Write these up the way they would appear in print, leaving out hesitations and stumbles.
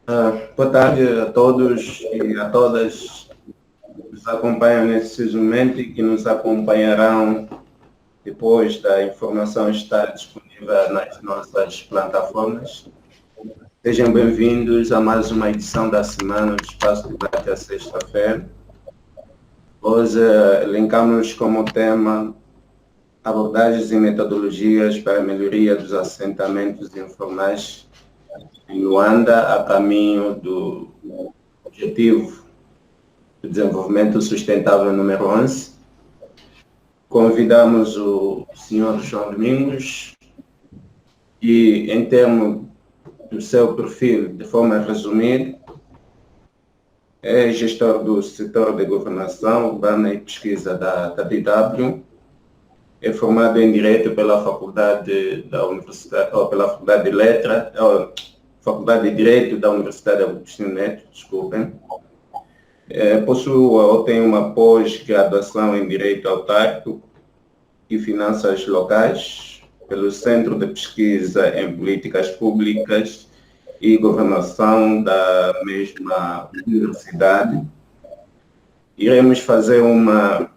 Boa tarde a todos e a todas que nos acompanham nesse momento e que nos acompanharão depois da informação estar disponível nas nossas plataformas. Sejam bem-vindos a mais uma edição da semana do Espaço de Debate à sexta-feira. Hoje elencamos como tema abordagens e metodologias para a melhoria dos assentamentos informais em Luanda, a caminho do Objetivo de Desenvolvimento Sustentável número 11. Convidamos o senhor João Domingos e, em termos do seu perfil, de forma resumida, é gestor do setor de governação urbana e pesquisa da DW, é formado em Direito pela Faculdade da Universidade, ou pela Faculdade de Letras, Faculdade de Direito da Universidade Agostinho Neto, desculpem. Tem uma pós-graduação em Direito Autárquico e Finanças Locais pelo Centro de Pesquisa em Políticas Públicas e Governação da mesma universidade. Iremos fazer uma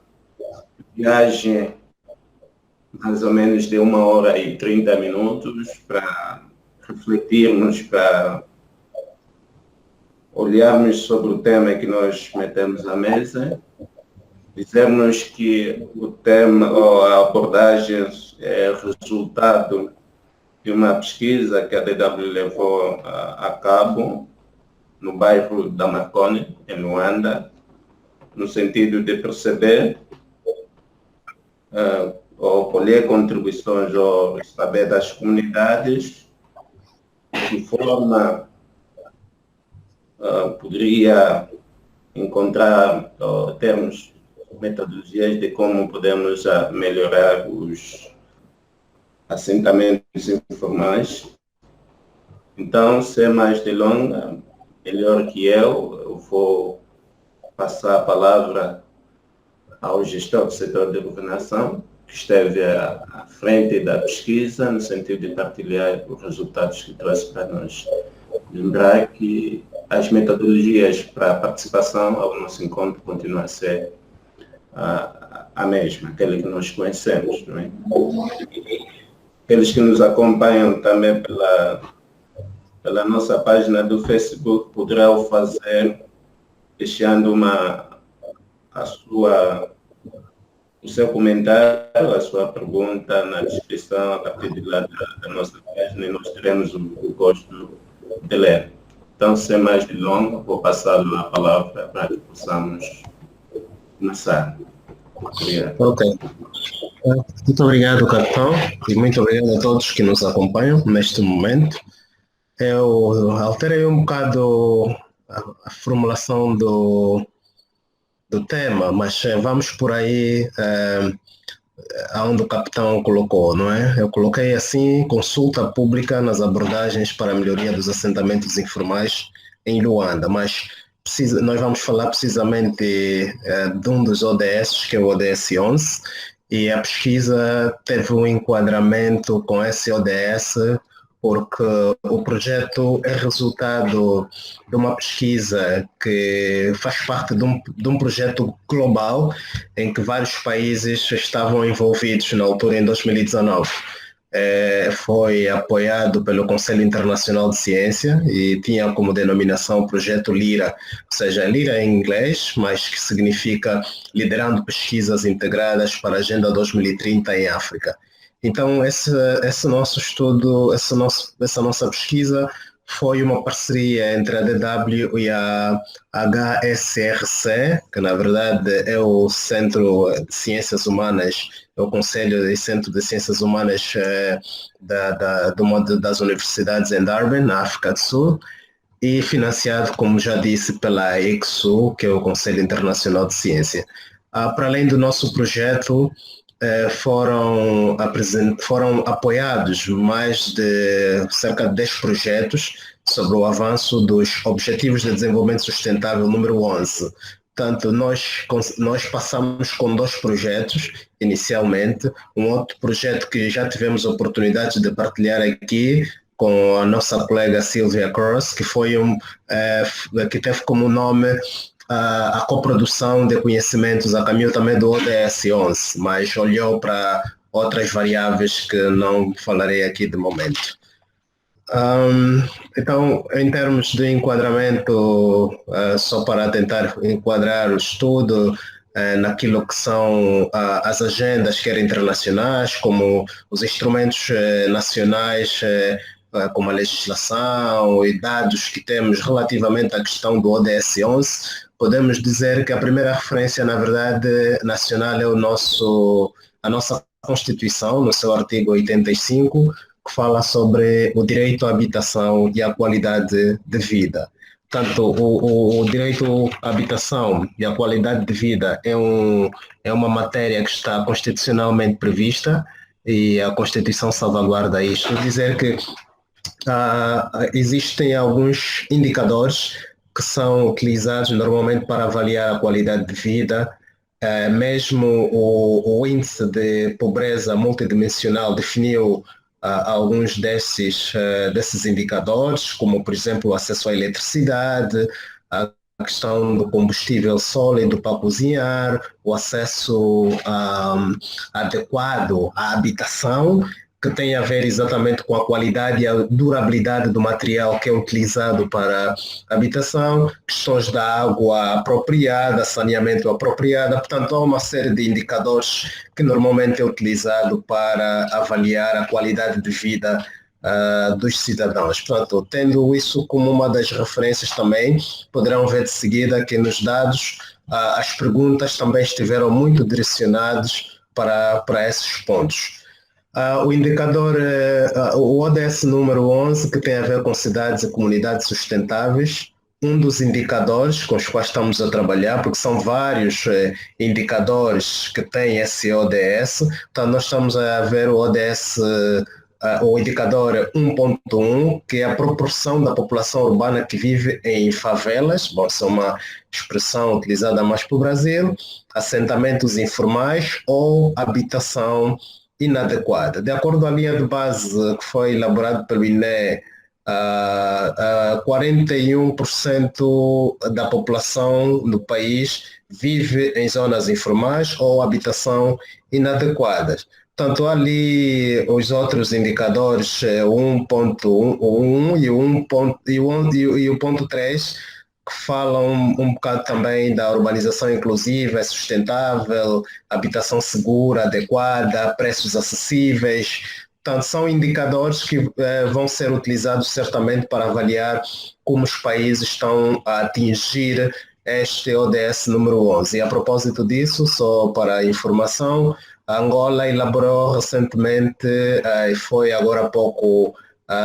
viagem mais ou menos de 1h30 para refletirmos, para olharmos sobre o tema que nós metemos à mesa, dizermos que o tema ou a abordagem é resultado de uma pesquisa que a DW levou a cabo no bairro da Marconi, em Luanda, no sentido de perceber ou colher contribuições ou saber das comunidades, de que forma poderia encontrar termos, metodologias de como podemos melhorar os assentamentos informais. Então, sem mais delongas, melhor que eu vou passar a palavra ao gestor do setor de governação, que esteve à frente da pesquisa, no sentido de partilhar os resultados que trouxe para nós. Lembrar que as metodologias para a participação ao nosso encontro continuam a ser a mesma, aquela que nós conhecemos. Não é? Aqueles que nos acompanham também pela nossa página do Facebook poderão fazer, deixando o seu comentário, a sua pergunta na descrição a partir de lá da nossa página, e nós teremos o gosto de ler. Então, sem mais delongas, vou passar a palavra para que possamos começar. Obrigado. Ok. Muito obrigado, capitão, e muito obrigado a todos que nos acompanham neste momento. Eu alterei um bocado a formulação do tema, mas vamos por aí aonde o capitão colocou, não é? Eu coloquei assim: consulta pública nas abordagens para a melhoria dos assentamentos informais em Luanda, mas nós vamos falar precisamente de um dos ODS, que é o ODS 11, e a pesquisa teve um enquadramento com esse ODS porque o projeto é resultado de uma pesquisa que faz parte de um projeto global em que vários países estavam envolvidos na altura, em 2019. Foi apoiado pelo Conselho Internacional de Ciência e tinha como denominação Projeto LIRA, ou seja, LIRA em inglês, mas que significa Liderando Pesquisas Integradas para a Agenda 2030 em África. Então, esse nosso estudo, essa nossa pesquisa foi uma parceria entre a DW e a HSRC, que na verdade é o Centro de Ciências Humanas, é o Conselho e Centro de Ciências Humanas de uma das universidades em Durban, na África do Sul, e financiado, como já disse, pela ICSU, que é o Conselho Internacional de Ciência. Para além do nosso projeto, foram apoiados mais de cerca de 10 projetos sobre o avanço dos Objetivos de Desenvolvimento Sustentável número 11. Portanto, nós passamos com 2 projetos inicialmente. Um outro projeto que já tivemos a oportunidade de partilhar aqui com a nossa colega Sylvia Cross, que que teve como nome a coprodução de conhecimentos a caminho também do ODS 11, mas olhou para outras variáveis que não falarei aqui de momento. Então, em termos de enquadramento, só para tentar enquadrar o estudo naquilo que são as agendas, quer internacionais, como os instrumentos nacionais, como a legislação e dados que temos relativamente à questão do ODS 11, podemos dizer que a primeira referência, na verdade, nacional é a nossa Constituição, no seu artigo 85, que fala sobre o direito à habitação e à qualidade de vida. Portanto, o direito à habitação e à qualidade de vida é uma matéria que está constitucionalmente prevista e a Constituição salvaguarda isto. Dizer que existem alguns indicadores que são utilizados normalmente para avaliar a qualidade de vida. Mesmo o índice de pobreza multidimensional definiu alguns desses indicadores, como, por exemplo, o acesso à eletricidade, a questão do combustível sólido para cozinhar, o acesso adequado à habitação, que tem a ver exatamente com a qualidade e a durabilidade do material que é utilizado para habitação, questões da água apropriada, saneamento apropriado. Portanto, há uma série de indicadores que normalmente é utilizado para avaliar a qualidade de vida dos cidadãos. Portanto, tendo isso como uma das referências também, poderão ver de seguida que nos dados as perguntas também estiveram muito direcionadas para esses pontos. O indicador, o ODS número 11, que tem a ver com cidades e comunidades sustentáveis, um dos indicadores com os quais estamos a trabalhar, porque são vários indicadores que têm esse ODS, então nós estamos a ver o ODS, o indicador 1.1, que é a proporção da população urbana que vive em favelas, bom, essa é uma expressão utilizada mais para o Brasil, assentamentos informais ou habitação inadequada. De acordo com a linha de base que foi elaborada pelo INE, 41% da população do país vive em zonas informais ou habitação inadequadas. Portanto, ali os outros indicadores, o 1.1 e o ponto 3, que falam um bocado também da urbanização inclusiva, sustentável, habitação segura, adequada, preços acessíveis. Portanto, são indicadores que vão ser utilizados certamente para avaliar como os países estão a atingir este ODS número 11. E a propósito disso, só para informação, a Angola elaborou recentemente, e foi agora há pouco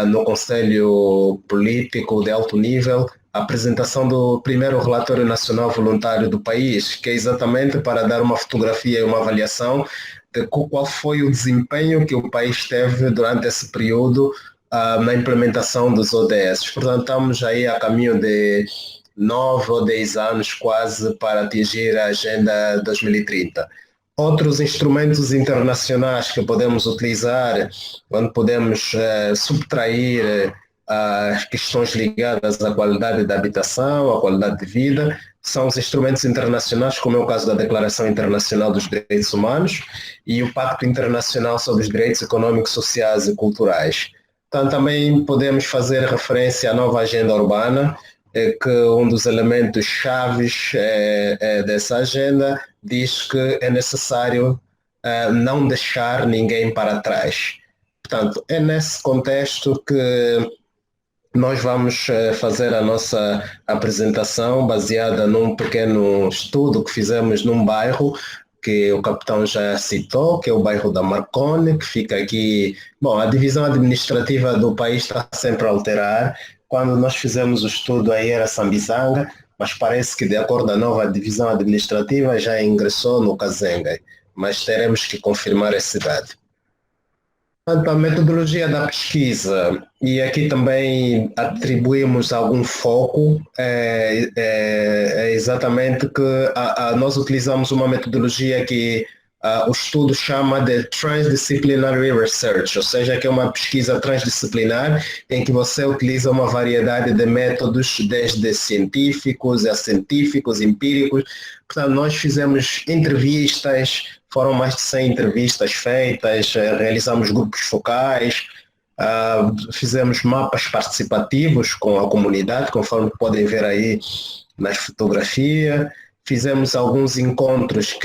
no Conselho Político de Alto Nível, a apresentação do primeiro relatório nacional voluntário do país, que é exatamente para dar uma fotografia e uma avaliação de qual foi o desempenho que o país teve durante esse período na implementação dos ODS. Portanto, estamos aí a caminho de 9 ou 10 anos quase para atingir a Agenda 2030. Outros instrumentos internacionais que podemos utilizar, onde podemos subtrair as questões ligadas à qualidade da habitação, à qualidade de vida, são os instrumentos internacionais, como é o caso da Declaração Internacional dos Direitos Humanos e o Pacto Internacional sobre os Direitos Econômicos, Sociais e Culturais. Então, também podemos fazer referência à nova agenda urbana, que um dos elementos chaves dessa agenda diz que é necessário não deixar ninguém para trás. Portanto, é nesse contexto que nós vamos fazer a nossa apresentação baseada num pequeno estudo que fizemos num bairro que o capitão já citou, que é o bairro da Marconi, que fica aqui. Bom, a divisão administrativa do país está sempre a alterar. Quando nós fizemos o estudo aí era Sambizanga, mas parece que de acordo com a nova divisão administrativa já ingressou no Kazenga, mas teremos que confirmar essa data. Quanto à metodologia da pesquisa, e aqui também atribuímos algum foco, é exatamente que nós utilizamos uma metodologia que o estudo chama de Transdisciplinary Research, ou seja, que é uma pesquisa transdisciplinar em que você utiliza uma variedade de métodos, desde científicos, científicos, empíricos. Portanto, nós fizemos entrevistas, foram mais de 100 entrevistas feitas, realizamos grupos focais, fizemos mapas participativos com a comunidade, conforme podem ver aí nas fotografias. Fizemos alguns encontros,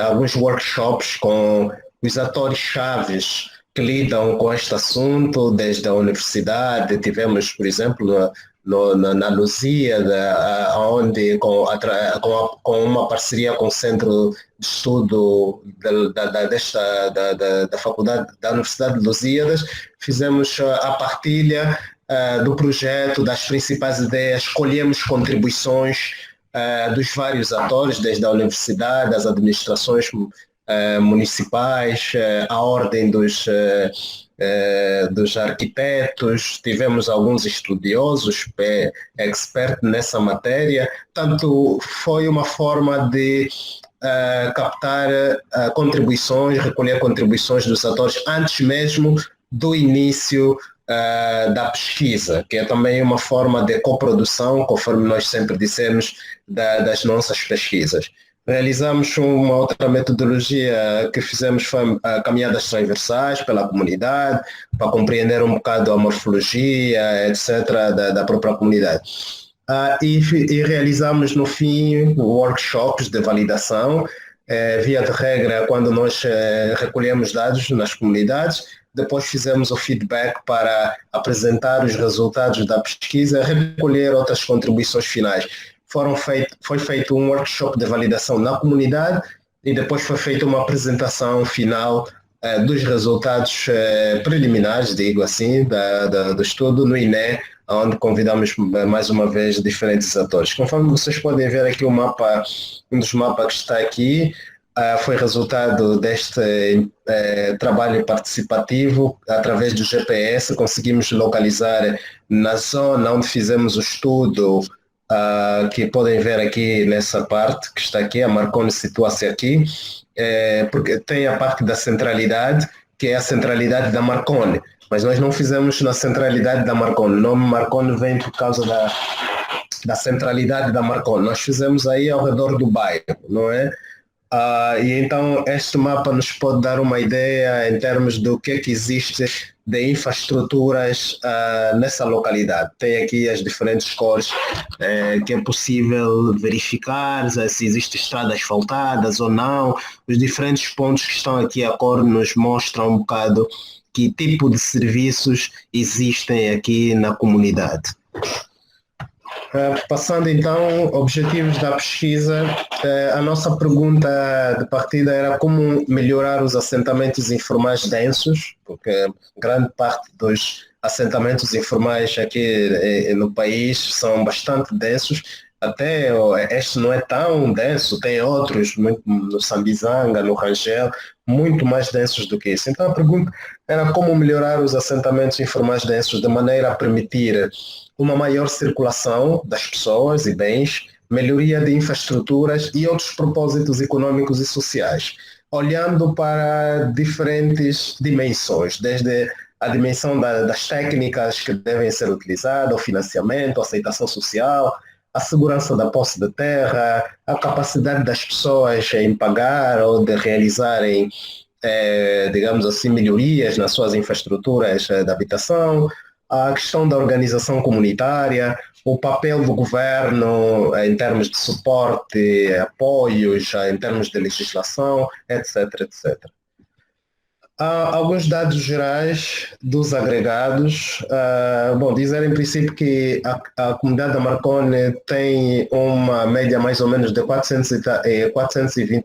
alguns workshops com os atores chaves que lidam com este assunto, desde a universidade. Tivemos, por exemplo, na Lusíada, onde com uma parceria com o Centro de Estudo da Faculdade da Universidade de Lusíadas, fizemos a partilha do projeto, das principais ideias, escolhemos contribuições dos vários atores, desde a universidade, as administrações municipais, a ordem dos arquitetos, tivemos alguns estudiosos, expertos nessa matéria. Tanto foi uma forma de captar contribuições, recolher contribuições dos atores antes mesmo do início da pesquisa, que é também uma forma de coprodução, conforme nós sempre dissemos, das nossas pesquisas. Realizamos uma outra metodologia que fizemos, foi caminhadas transversais pela comunidade, para compreender um bocado a morfologia, etc., da própria comunidade. E realizamos, no fim, workshops de validação, via de regra, quando nós recolhemos dados nas comunidades. Depois fizemos o feedback para apresentar os resultados da pesquisa, recolher outras contribuições finais. Foi feito um workshop de validação na comunidade e depois foi feita uma apresentação final dos resultados preliminares, digo assim, do estudo no INE, onde convidamos mais uma vez diferentes atores. Conforme vocês podem ver aqui o mapa, um dos mapas que está aqui, foi resultado deste trabalho participativo. Através do GPS conseguimos localizar na zona onde fizemos o estudo, que podem ver aqui nessa parte que está aqui, a Marconi situa-se aqui, porque tem a parte da centralidade, que é a centralidade da Marconi, mas nós não fizemos na centralidade da Marconi. O nome Marconi vem por causa da centralidade da Marconi. Nós fizemos aí ao redor do bairro, não é? E então este mapa nos pode dar uma ideia em termos do que existe de infraestruturas nessa localidade. Tem aqui as diferentes cores que é possível verificar, se existem estradas asfaltadas ou não. Os diferentes pontos que estão aqui a cor nos mostram um bocado que tipo de serviços existem aqui na comunidade. Passando então, objetivos da pesquisa, a nossa pergunta de partida era como melhorar os assentamentos informais densos, porque grande parte dos assentamentos informais aqui no país são bastante densos. Até este não é tão denso, tem outros, no Sambizanga, no Rangel, muito mais densos do que isso. Então a pergunta era como melhorar os assentamentos informais densos de maneira a permitir uma maior circulação das pessoas e bens, melhoria de infraestruturas e outros propósitos econômicos e sociais, olhando para diferentes dimensões, desde a dimensão das técnicas que devem ser utilizadas, o financiamento, a aceitação social, a segurança da posse de terra, a capacidade das pessoas em pagar ou de realizarem, digamos assim, melhorias nas suas infraestruturas de habitação, a questão da organização comunitária, o papel do governo em termos de suporte, apoios, em termos de legislação, etc, etc. Há alguns dados gerais dos agregados. Dizer em princípio que a comunidade da Marconi tem uma média mais ou menos de 420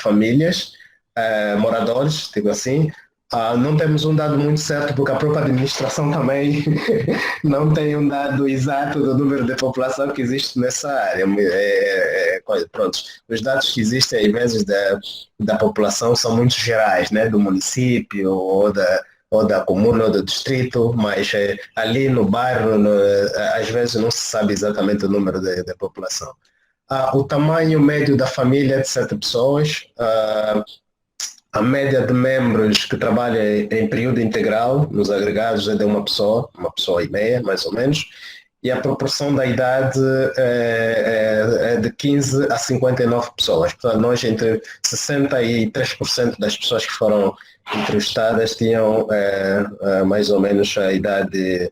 famílias, moradores, digo assim. Não temos um dado muito certo, porque a própria administração também não tem um dado exato do número de população que existe nessa área. Pronto, os dados que existem, às vezes, da população são muito gerais, né? Do município ou da comuna ou do distrito, mas ali no bairro, às vezes, não se sabe exatamente o número de população. O tamanho médio da família é de 7 pessoas. A média de membros que trabalha em período integral, nos agregados, é de uma pessoa e meia, mais ou menos, e a proporção da idade é de 15 a 59 pessoas. Portanto, nós, entre 63% das pessoas que foram entrevistadas tinham mais ou menos a idade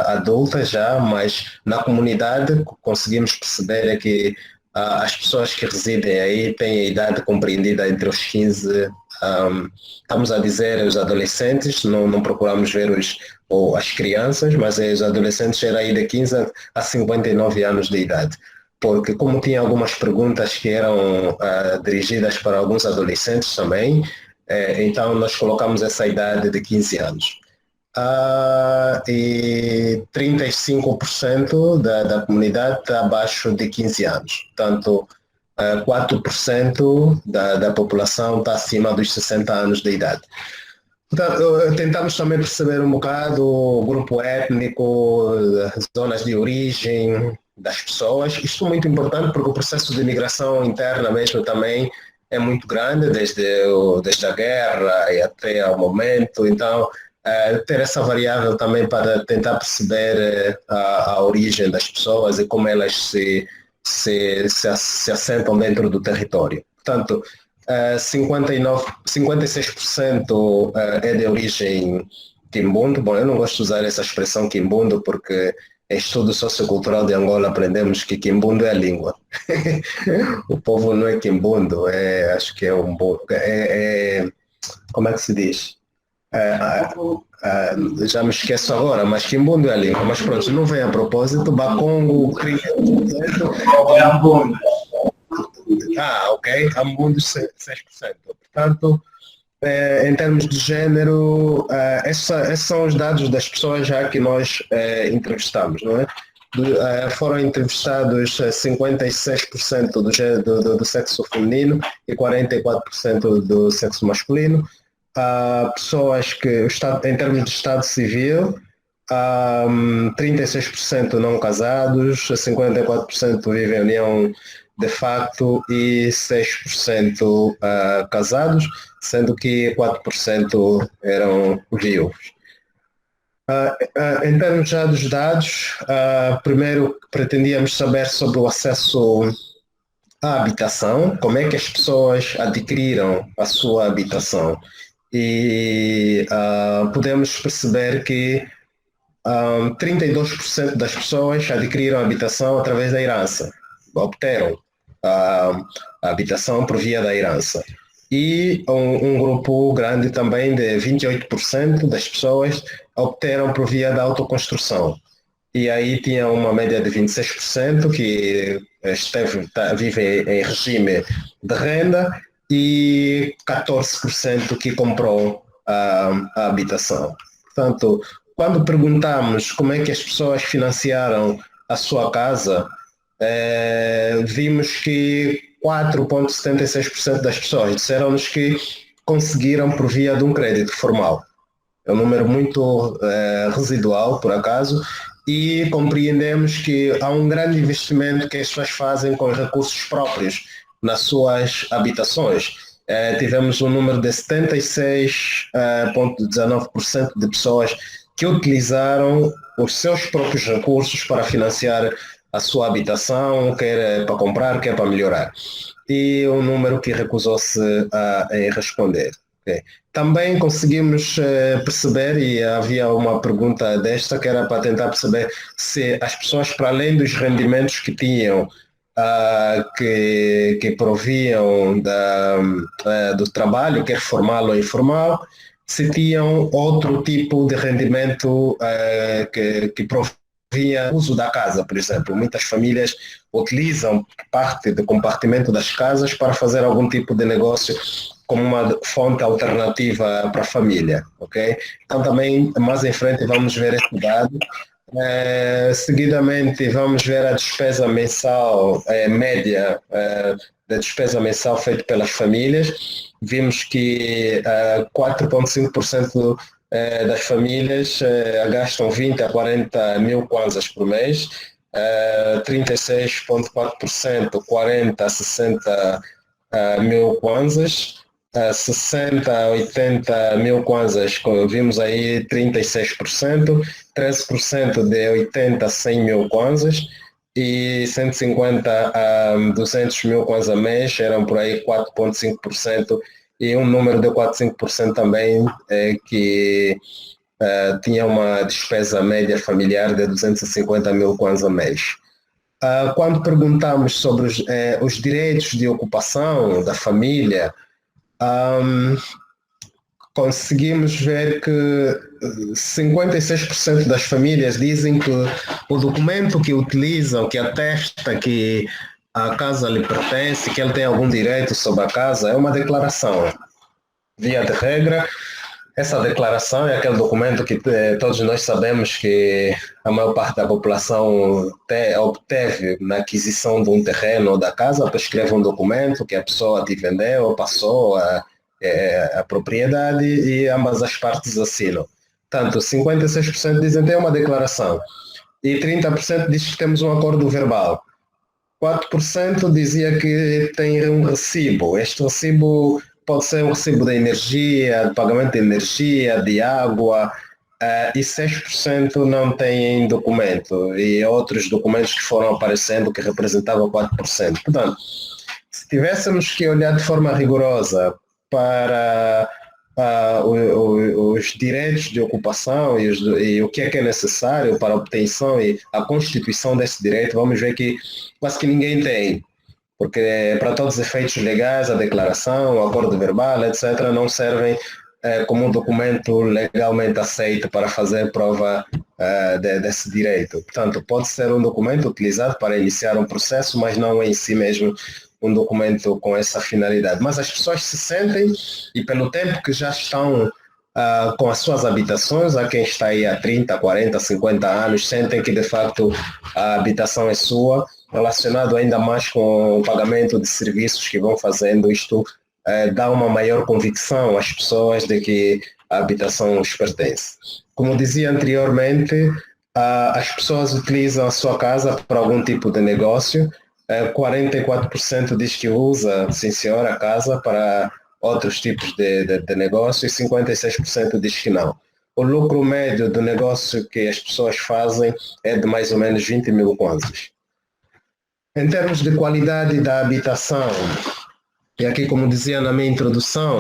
adulta já, mas na comunidade conseguimos perceber que as pessoas que residem aí têm a idade compreendida entre os 15, estamos a dizer os adolescentes, não procuramos ver ou as crianças, mas os adolescentes eram aí de 15 a 59 anos de idade. Porque como tinha algumas perguntas que eram dirigidas para alguns adolescentes também, então nós colocamos essa idade de 15 anos. E 35% da comunidade está abaixo de 15 anos. Portanto, 4% da população está acima dos 60 anos de idade. Portanto, tentamos também perceber um bocado o grupo étnico, zonas de origem das pessoas. Isto é muito importante porque o processo de imigração interna mesmo também é muito grande, desde a guerra e até ao momento. Então, ter essa variável também para tentar perceber a origem das pessoas e como elas se assentam dentro do território. Portanto, 56% é de origem quimbundo. Bom, eu não gosto de usar essa expressão quimbundo porque em estudo sociocultural de Angola aprendemos que quimbundo é a língua. O povo não é quimbundo, acho que é como é que se diz? Já me esqueço agora, mas quimbundo é a língua. Mas pronto, não vem a propósito. Bakongo, ok. Ambundo 6%. Portanto, em termos de género, esses são os dados das pessoas já que nós entrevistamos, não é? Foram entrevistados 56% do sexo feminino e 44% do sexo masculino. Pessoas que, em termos de estado civil, 36% não casados, 54% vivem em união de facto e 6% casados, sendo que 4% eram viúvos. Em termos já dos dados, primeiro pretendíamos saber sobre o acesso à habitação, como é que as pessoas adquiriram a sua habitação. E podemos perceber que 32% das pessoas adquiriram a habitação através da herança, obteram a habitação por via da herança. E um grupo grande também de 28% das pessoas obteram por via da autoconstrução. E aí tinha uma média de 26% que vive em regime de renda e 14% que comprou a habitação. Portanto, quando perguntamos como é que as pessoas financiaram a sua casa, vimos que 4,76% das pessoas disseram-nos que conseguiram por via de um crédito formal. É um número muito residual, por acaso, e compreendemos que há um grande investimento que as pessoas fazem com recursos próprios nas suas habitações. Tivemos um número de 76,19% de pessoas que utilizaram os seus próprios recursos para financiar a sua habitação, quer para comprar, quer para melhorar. E um número que recusou-se em responder. Okay. Também conseguimos perceber, e havia uma pergunta desta, que era para tentar perceber se as pessoas, para além dos rendimentos que tinham, que proviam do trabalho, quer formal ou informal, se tinham outro tipo de rendimento que provinha do uso da casa, por exemplo. Muitas famílias utilizam parte do compartimento das casas para fazer algum tipo de negócio como uma fonte alternativa para a família, ok? Então também, mais em frente, vamos ver esse dado. Seguidamente, vamos ver a despesa mensal média da despesa mensal feita pelas famílias. Vimos que 4,5% das famílias gastam 20 a 40 mil kwanzas por mês, 36,4%, 40 a 60 mil kwanzas, 60 a 80 mil kwanzas, como vimos aí 36%, 13% de 80 a 100 mil kwanzas e 150 a 200 mil kwanzas mês eram por aí 4,5% e um número de 4,5% também que tinha uma despesa média familiar de 250 mil kwanzas mês. Quando perguntamos sobre os direitos de ocupação da família, conseguimos ver que 56% das famílias dizem que o documento que utilizam, que atesta que a casa lhe pertence, que ele tem algum direito sobre a casa, é uma declaração. Via de regra, essa declaração é aquele documento que todos nós sabemos que a maior parte da população obteve na aquisição de um terreno ou da casa, para escrever um documento que a pessoa te vendeu ou passou a propriedade e ambas as partes assinam. Tanto 56% dizem que tem uma declaração e 30% diz que temos um acordo verbal. 4% dizia que tem um recibo. Este recibo pode ser um recibo de energia, de pagamento de energia, de água, e 6% não têm documento, e outros documentos que foram aparecendo que representavam 4%. Portanto, se tivéssemos que olhar de forma rigorosa para os direitos de ocupação e o que é necessário para a obtenção e a constituição desse direito, vamos ver que quase que ninguém tem. Porque para todos os efeitos legais, a declaração, o acordo verbal, etc., não servem como um documento legalmente aceito para fazer prova desse direito. Portanto, pode ser um documento utilizado para iniciar um processo, mas não em si mesmo um documento com essa finalidade. Mas as pessoas se sentem, e pelo tempo que já estão com as suas habitações, há quem está aí há 30, 40, 50 anos, sentem que de facto a habitação é sua, relacionado ainda mais com o pagamento de serviços que vão fazendo. Isto dá uma maior convicção às pessoas de que a habitação os pertence. Como dizia anteriormente, as pessoas utilizam a sua casa para algum tipo de negócio. 44% diz que usa, sim senhor, a casa para outros tipos de negócio e 56% diz que não. O lucro médio do negócio que as pessoas fazem é de mais ou menos 20 mil kwanzas. Em termos de qualidade da habitação, e aqui, como dizia na minha introdução,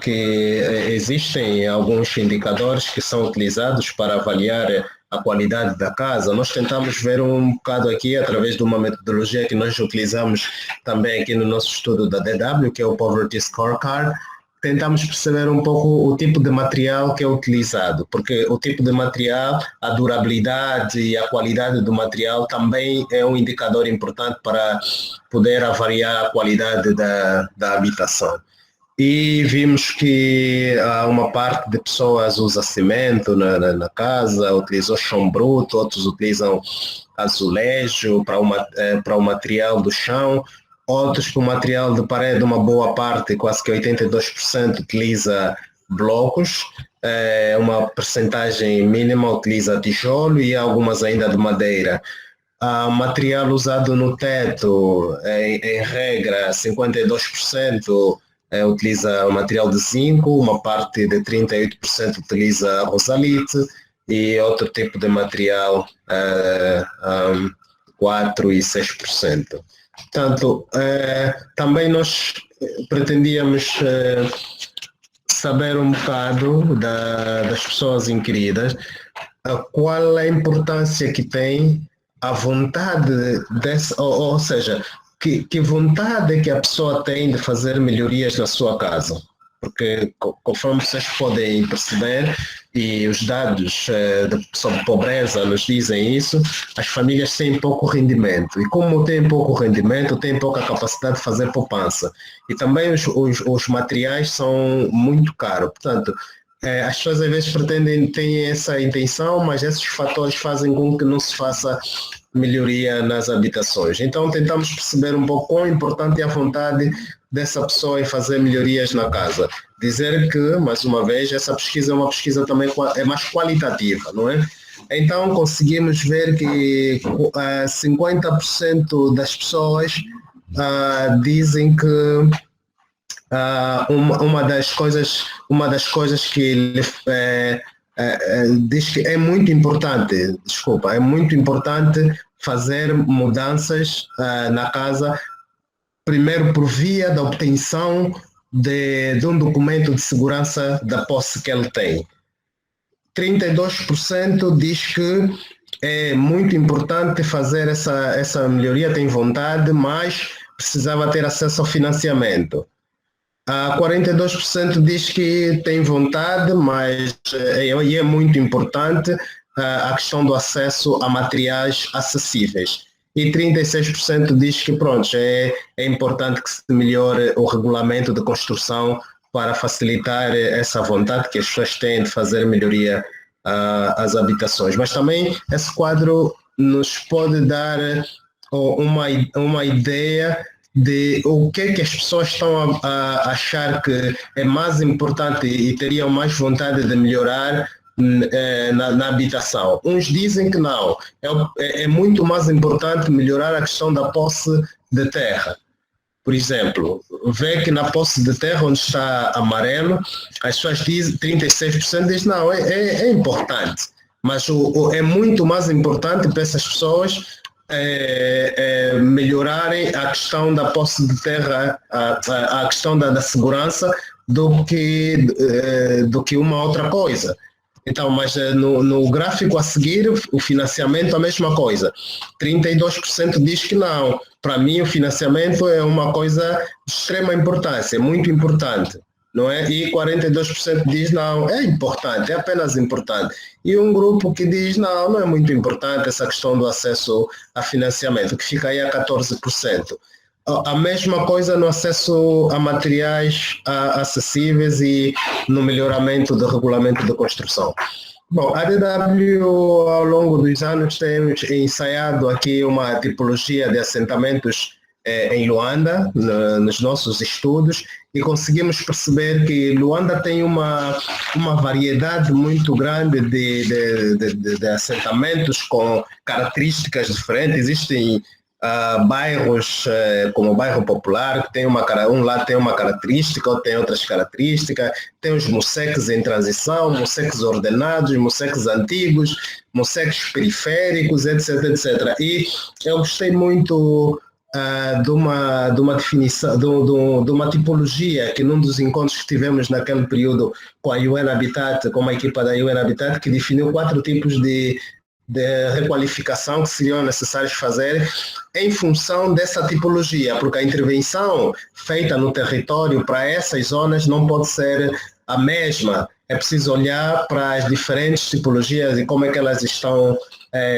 que existem alguns indicadores que são utilizados para avaliar a qualidade da casa. Nós tentamos ver um bocado aqui, através de uma metodologia que nós utilizamos também aqui no nosso estudo da DW, que é o Poverty Scorecard. Tentamos perceber um pouco o tipo de material que é utilizado, porque o tipo de material, a durabilidade e a qualidade do material também é um indicador importante para poder avaliar a qualidade da habitação. E vimos que uma parte de pessoas usa cimento na casa, utilizou chão bruto, outros utilizam azulejo para o material do chão, outros para o material de parede, uma boa parte, quase que 82%, utiliza blocos, uma percentagem mínima utiliza tijolo e algumas ainda de madeira. Material usado no teto, em regra, 52% utiliza o material de zinco, uma parte de 38% utiliza rosalite e outro tipo de material 4% e 6%. Portanto, também nós pretendíamos saber um bocado das pessoas inquiridas qual a importância que tem a vontade ou seja, que vontade é que a pessoa tem de fazer melhorias na sua casa. Porque, conforme vocês podem perceber, e os dados sobre pobreza nos dizem isso, as famílias têm pouco rendimento. E como têm pouco rendimento, têm pouca capacidade de fazer poupança. E também os materiais são muito caros. Portanto, as pessoas às vezes têm essa intenção, mas esses fatores fazem com que não se faça melhoria nas habitações. Então tentamos perceber um pouco quão importante é a vontade dessa pessoa em fazer melhorias na casa. Dizer que, mais uma vez, essa pesquisa é uma pesquisa também mais qualitativa, não é? Então conseguimos ver que 50% das pessoas dizem que uma das coisas que ele diz que é muito importante, desculpa, é muito importante fazer mudanças na casa, primeiro por via da obtenção de um documento de segurança da posse que ele tem. 32% diz que é muito importante fazer essa melhoria, tem vontade, mas precisava ter acesso ao financiamento. 42% diz que tem vontade, mas é muito importante a questão do acesso a materiais acessíveis. E 36% diz que pronto, é importante que se melhore o regulamento de construção para facilitar essa vontade que as pessoas têm de fazer melhoria às habitações. Mas também esse quadro nos pode dar uma ideia de o que as pessoas estão a achar que é mais importante e teriam mais vontade de melhorar na habitação. Uns dizem que não, é muito mais importante melhorar a questão da posse de terra. Por exemplo, vê que na posse de terra, onde está amarelo, as pessoas dizem, 36% dizem não, é importante, mas é muito mais importante para essas pessoas melhorarem a questão da posse de terra, a questão da segurança, do que uma outra coisa. Então, mas no gráfico a seguir, o financiamento a mesma coisa. 32% diz que não. Para mim, o financiamento é uma coisa de extrema importância, é muito importante, não é? E 42% diz não, é importante, é apenas importante. E um grupo que diz não é muito importante essa questão do acesso a financiamento, que fica aí a 14%. A mesma coisa no acesso a materiais acessíveis e no melhoramento do regulamento de construção. Bom, a DW, ao longo dos anos, temos ensaiado aqui uma tipologia de assentamentos em Luanda, nos nossos estudos, e conseguimos perceber que Luanda tem uma variedade muito grande de assentamentos com características diferentes. Existem bairros como o bairro Popular, que tem um lado tem uma característica, outro tem outras características, tem os museques em transição, museques ordenados, museques antigos, museques periféricos, etc, etc. E eu gostei muito de uma definição, de uma tipologia que num dos encontros que tivemos naquele período com a UN Habitat, com uma equipa da UN Habitat, que definiu 4 tipos de requalificação que seriam necessários fazer em função dessa tipologia, porque a intervenção feita no território para essas zonas não pode ser a mesma. É preciso olhar para as diferentes tipologias e como é que elas estão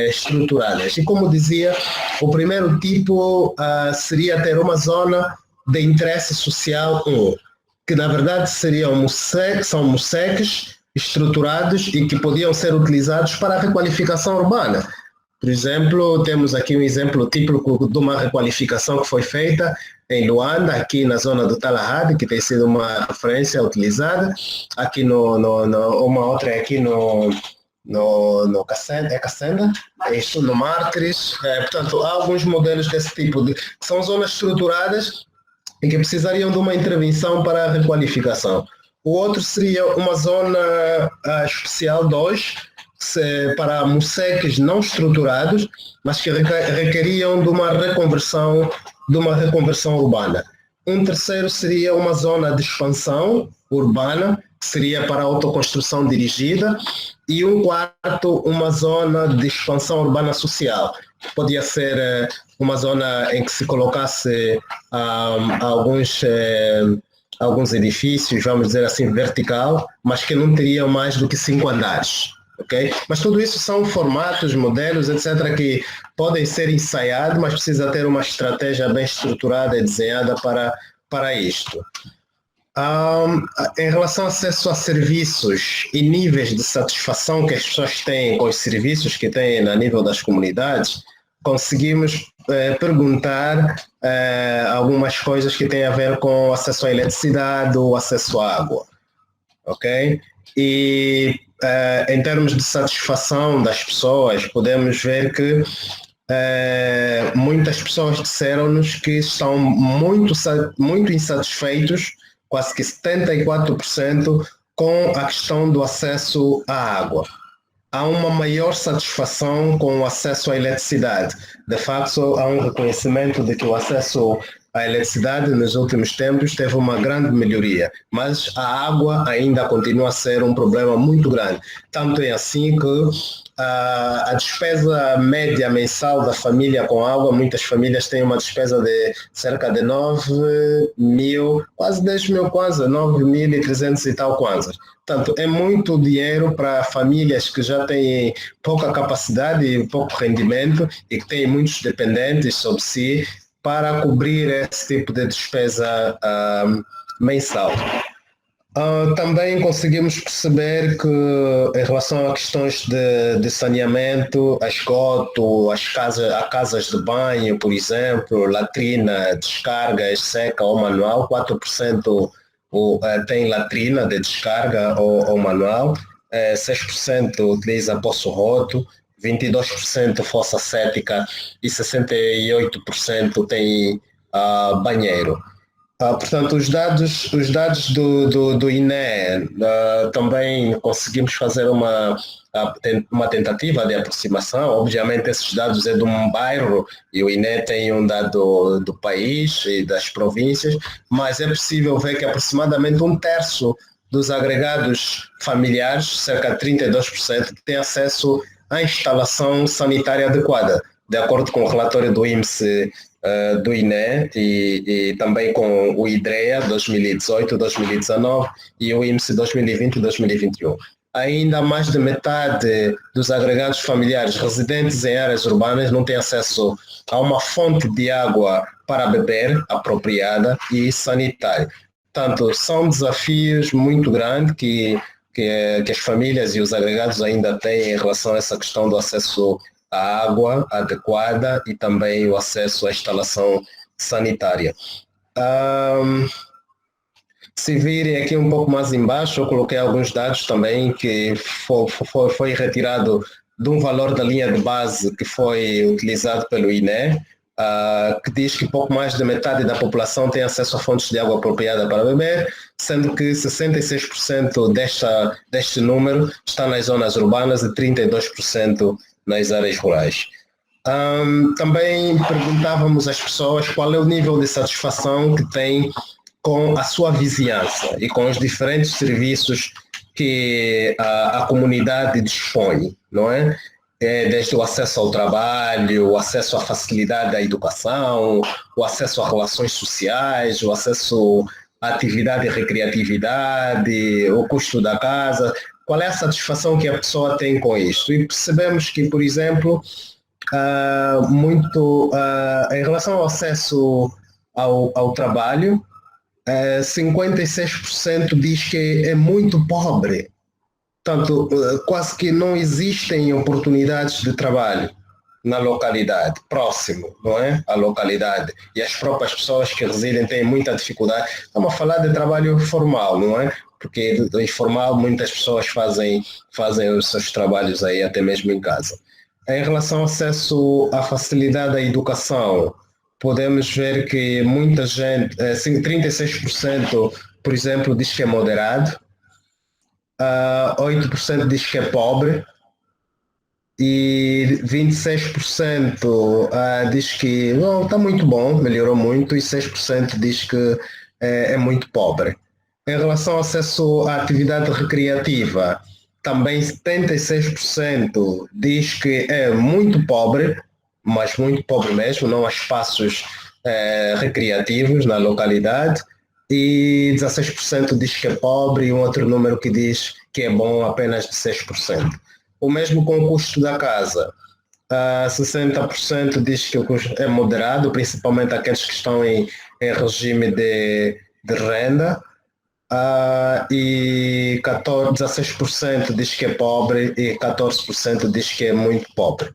estruturadas. E como dizia, o primeiro tipo seria ter uma zona de interesse social 1, que na verdade são museques estruturados e que podiam ser utilizados para a requalificação urbana. Por exemplo, temos aqui um exemplo típico de uma requalificação que foi feita em Luanda, aqui na zona do Talahad, que tem sido uma referência utilizada. Aqui uma outra é aqui no Cacenda, isso no Mártires. Portanto, há alguns modelos desse tipo, que são zonas estruturadas e que precisariam de uma intervenção para a requalificação. O outro seria uma zona especial 2, para museques não estruturados, mas que requeriam de uma reconversão urbana. Um terceiro seria uma zona de expansão urbana, que seria para a autoconstrução dirigida, e um quarto, uma zona de expansão urbana social. Podia ser uma zona em que se colocasse alguns edifícios, vamos dizer assim, vertical, mas que não teriam mais do que 5 andares. Okay? Mas tudo isso são formatos, modelos, etc., que podem ser ensaiados, mas precisa ter uma estratégia bem estruturada e desenhada para isto. Em relação ao acesso a serviços e níveis de satisfação que as pessoas têm com os serviços que têm a nível das comunidades, conseguimos perguntar algumas coisas que têm a ver com o acesso à eletricidade ou acesso à água. Ok? E em termos de satisfação das pessoas, podemos ver que muitas pessoas disseram-nos que estão muito insatisfeitos, quase que 74%, com a questão do acesso à água. Há uma maior satisfação com o acesso à eletricidade. De facto, há um reconhecimento de que o acesso à eletricidade nos últimos tempos teve uma grande melhoria, mas a água ainda continua a ser um problema muito grande. Tanto é assim que a despesa média mensal da família com água, muitas famílias têm uma despesa de cerca de 9 mil, quase 10 mil kwanzas, 9.300 e tal kwanzas. Portanto, é muito dinheiro para famílias que já têm pouca capacidade e pouco rendimento e que têm muitos dependentes sobre si para cobrir esse tipo de despesa mensal. Também conseguimos perceber que, em relação a questões de saneamento, a esgoto, há casas de banho, por exemplo, latrina, descarga, seca ou manual, 4% tem latrina de descarga ou manual, 6% utiliza poço roto, 22% fossa séptica e 68% tem banheiro. Portanto, os dados do INE, também conseguimos fazer uma tentativa de aproximação. Obviamente, esses dados é de um bairro e o INE tem um dado do país e das províncias, mas é possível ver que aproximadamente um terço dos agregados familiares, cerca de 32%, tem acesso à instalação sanitária adequada, de acordo com o relatório do INPE, do INE e também com o IDREA 2018-2019 e o INPE 2020-2021. Ainda mais de metade dos agregados familiares residentes em áreas urbanas não têm acesso a uma fonte de água para beber apropriada e sanitária. Portanto, são desafios muito grandes que as famílias e os agregados ainda têm em relação a essa questão do acesso à água adequada e também o acesso à instalação sanitária. Se virem aqui um pouco mais embaixo, eu coloquei alguns dados também que foi retirado de um valor da linha de base que foi utilizado pelo INE, que diz que pouco mais da metade da população tem acesso a fontes de água apropriada para beber, sendo que 66% deste número está nas zonas urbanas e 32% nas áreas rurais. Também perguntávamos às pessoas qual é o nível de satisfação que tem com a sua vizinhança e com os diferentes serviços que a comunidade dispõe, não é? Desde o acesso ao trabalho, o acesso à facilidade à educação, o acesso a relações sociais, o acesso à atividade e recreatividade, o custo da casa. Qual é a satisfação que a pessoa tem com isto? E percebemos que, por exemplo, em relação ao acesso ao trabalho, 56% diz que é muito pobre. Portanto, quase que não existem oportunidades de trabalho na localidade, próximo, não é? À localidade. E as próprias pessoas que residem têm muita dificuldade. Estamos a falar de trabalho formal, não é? Porque do informal muitas pessoas fazem os seus trabalhos aí até mesmo em casa. Em relação ao acesso à facilidade à educação, podemos ver que muita gente, 36%, por exemplo, diz que é moderado, 8% diz que é pobre e 26% diz que não, está muito bom, melhorou muito, e 6% diz que é muito pobre. Em relação ao acesso à atividade recreativa, também 76% diz que é muito pobre, mas muito pobre mesmo, não há espaços recreativos na localidade, e 16% diz que é pobre e um outro número que diz que é bom, apenas de 6%. O mesmo com o custo da casa. 60% diz que o custo é moderado, principalmente aqueles que estão em regime de renda, e 16% diz que é pobre e 14% diz que é muito pobre.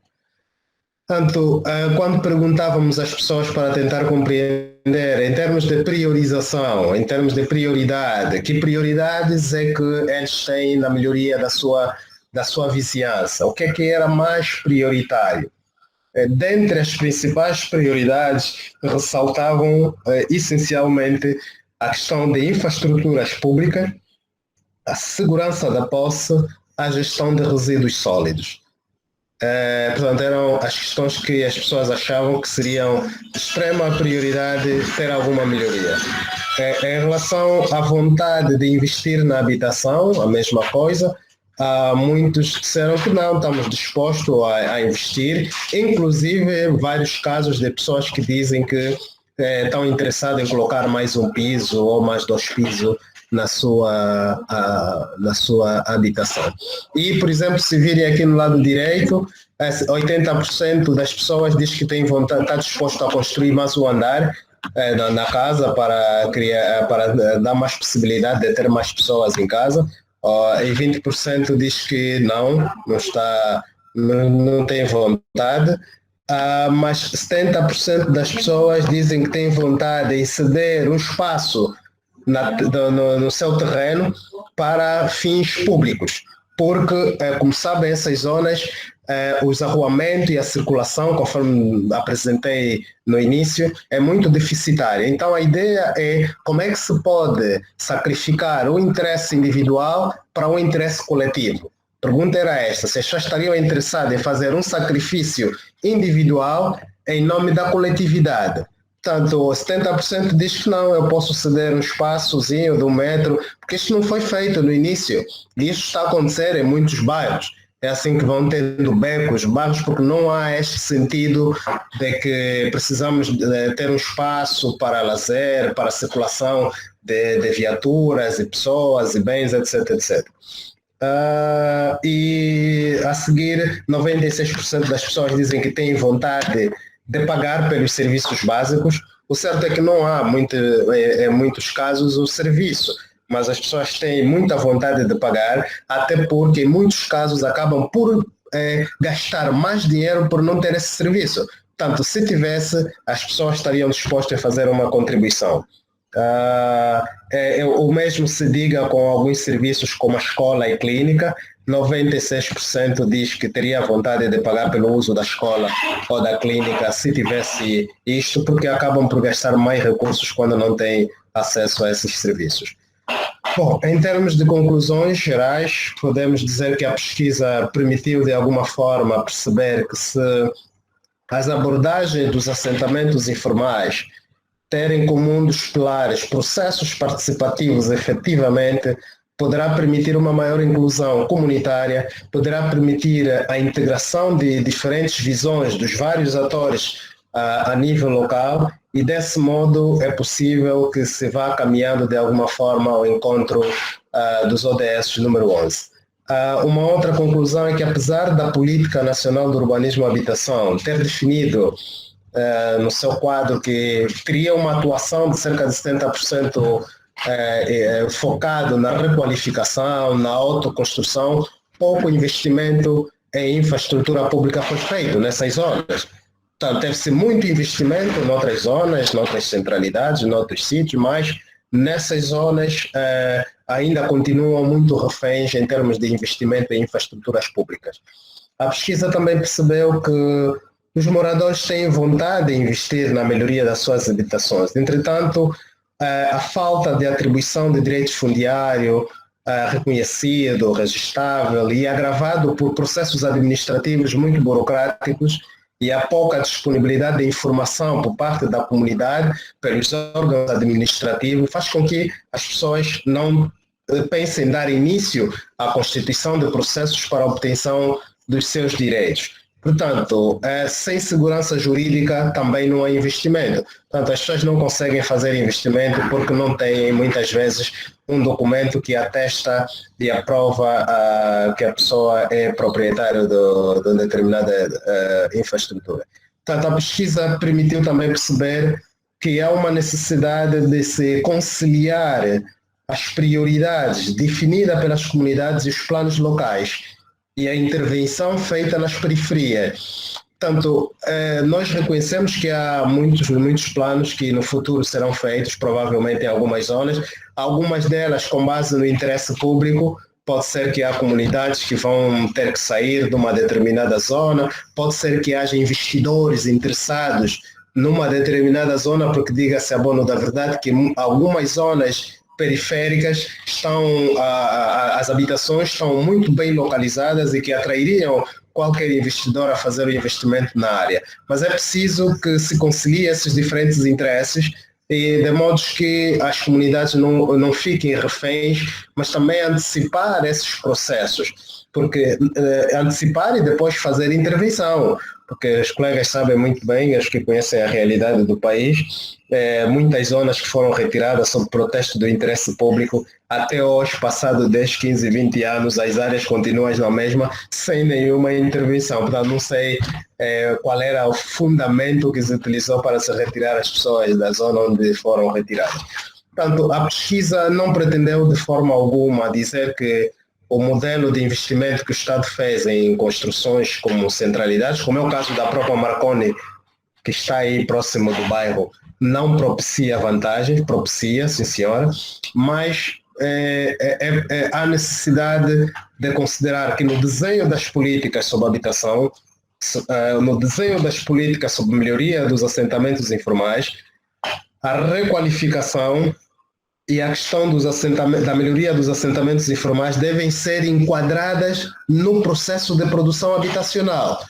Portanto, quando perguntávamos às pessoas para tentar compreender, em termos de priorização, em termos de prioridade, que prioridades é que eles têm na melhoria da sua vizinhança? O que era mais prioritário? Dentre as principais prioridades, ressaltavam essencialmente a questão de infraestruturas públicas, a segurança da posse, a gestão de resíduos sólidos. Portanto, eram as questões que as pessoas achavam que seriam de extrema prioridade ter alguma melhoria. Em relação à vontade de investir na habitação, a mesma coisa. Muitos disseram que não, estamos dispostos a investir, inclusive vários casos de pessoas que dizem que estão interessados em colocar mais um piso ou mais 2 pisos na sua habitação. E, por exemplo, se virem aqui no lado direito, 80% das pessoas diz que tem vontade, está disposto a construir mais um andar na casa para dar mais possibilidade de ter mais pessoas em casa. E 20% diz que não tem vontade. Mas 70% das pessoas dizem que têm vontade em ceder um espaço no seu terreno para fins públicos, porque, como sabem, essas zonas, os arruamentos e a circulação, conforme apresentei no início, é muito deficitária. Então, a ideia é como é que se pode sacrificar o interesse individual para o interesse coletivo. A pergunta era esta: se as pessoas estariam interessadas em fazer um sacrifício individual em nome da coletividade? Portanto, 70% diz que não, eu posso ceder um espaçozinho de 1 metro, porque isto não foi feito no início. E isso está a acontecer em muitos bairros. É assim que vão tendo becos, bairros, porque não há este sentido de que precisamos ter um espaço para lazer, para circulação de viaturas e pessoas e bens, etc, etc. E a seguir, 96% das pessoas dizem que têm vontade de pagar pelos serviços básicos. O certo é que não há em muitos casos o serviço, mas as pessoas têm muita vontade de pagar, até porque em muitos casos acabam por gastar mais dinheiro por não ter esse serviço. Portanto, se tivesse, as pessoas estariam dispostas a fazer uma contribuição. O mesmo se diga com alguns serviços como a escola e clínica. 96% diz que teria vontade de pagar pelo uso da escola ou da clínica se tivesse isto, porque acabam por gastar mais recursos quando não têm acesso a esses serviços. Bom, em termos de conclusões gerais, podemos dizer que a pesquisa permitiu de alguma forma perceber que se as abordagens dos assentamentos informais terem como um dos pilares processos participativos efetivamente, poderá permitir uma maior inclusão comunitária, poderá permitir a integração de diferentes visões dos vários atores a nível local, e desse modo é possível que se vá caminhando de alguma forma ao encontro dos ODS número 11. Uma outra conclusão é que, apesar da Política Nacional do Urbanismo e Habitação ter definido no seu quadro que cria uma atuação de cerca de 70% focado na requalificação, na autoconstrução, pouco investimento em infraestrutura pública foi feito nessas zonas. Portanto, teve-se muito investimento em outras zonas, em outras centralidades, em outros sítios, mas nessas zonas ainda continuam muito reféns em termos de investimento em infraestruturas públicas. A pesquisa também percebeu que os moradores têm vontade de investir na melhoria das suas habitações. Entretanto, a falta de atribuição de direitos fundiários reconhecido, registável e agravado por processos administrativos muito burocráticos e a pouca disponibilidade de informação por parte da comunidade pelos órgãos administrativos faz com que as pessoas não pensem em dar início à constituição de processos para a obtenção dos seus direitos. Portanto, sem segurança jurídica também não há investimento. Portanto, as pessoas não conseguem fazer investimento porque não têm, muitas vezes, um documento que atesta e aprova que a pessoa é proprietária de determinada infraestrutura. Portanto, a pesquisa permitiu também perceber que há uma necessidade de se conciliar as prioridades definidas pelas comunidades e os planos locais e a intervenção feita nas periferias. Portanto, nós reconhecemos que há muitos planos que no futuro serão feitos, provavelmente em algumas zonas, algumas delas com base no interesse público. Pode ser que há comunidades que vão ter que sair de uma determinada zona, pode ser que haja investidores interessados numa determinada zona, porque diga-se a bono da verdade que algumas zonas periféricas as habitações estão muito bem localizadas e que atrairiam qualquer investidor a fazer o investimento na área. Mas é preciso que se concilie esses diferentes interesses e de modo que as comunidades não fiquem reféns, mas também antecipar esses processos, porque antecipar e depois fazer intervenção, porque os colegas sabem muito bem, os que conhecem a realidade do país, muitas zonas que foram retiradas sob protesto do interesse público, até hoje, passado 10, 15, 20 anos, as áreas continuam na mesma, sem nenhuma intervenção. Portanto, não sei qual era o fundamento que se utilizou para se retirar as pessoas da zona onde foram retiradas. Portanto, a pesquisa não pretendeu de forma alguma dizer que o modelo de investimento que o Estado fez em construções como centralidades, como é o caso da própria Marconi, que está aí próximo do bairro, não propicia vantagens, propicia, sim senhora, mas há necessidade de considerar que no desenho das políticas sobre habitação, no desenho das políticas sobre melhoria dos assentamentos informais, a requalificação e a questão da melhoria dos assentamentos informais devem ser enquadradas no processo de produção habitacional.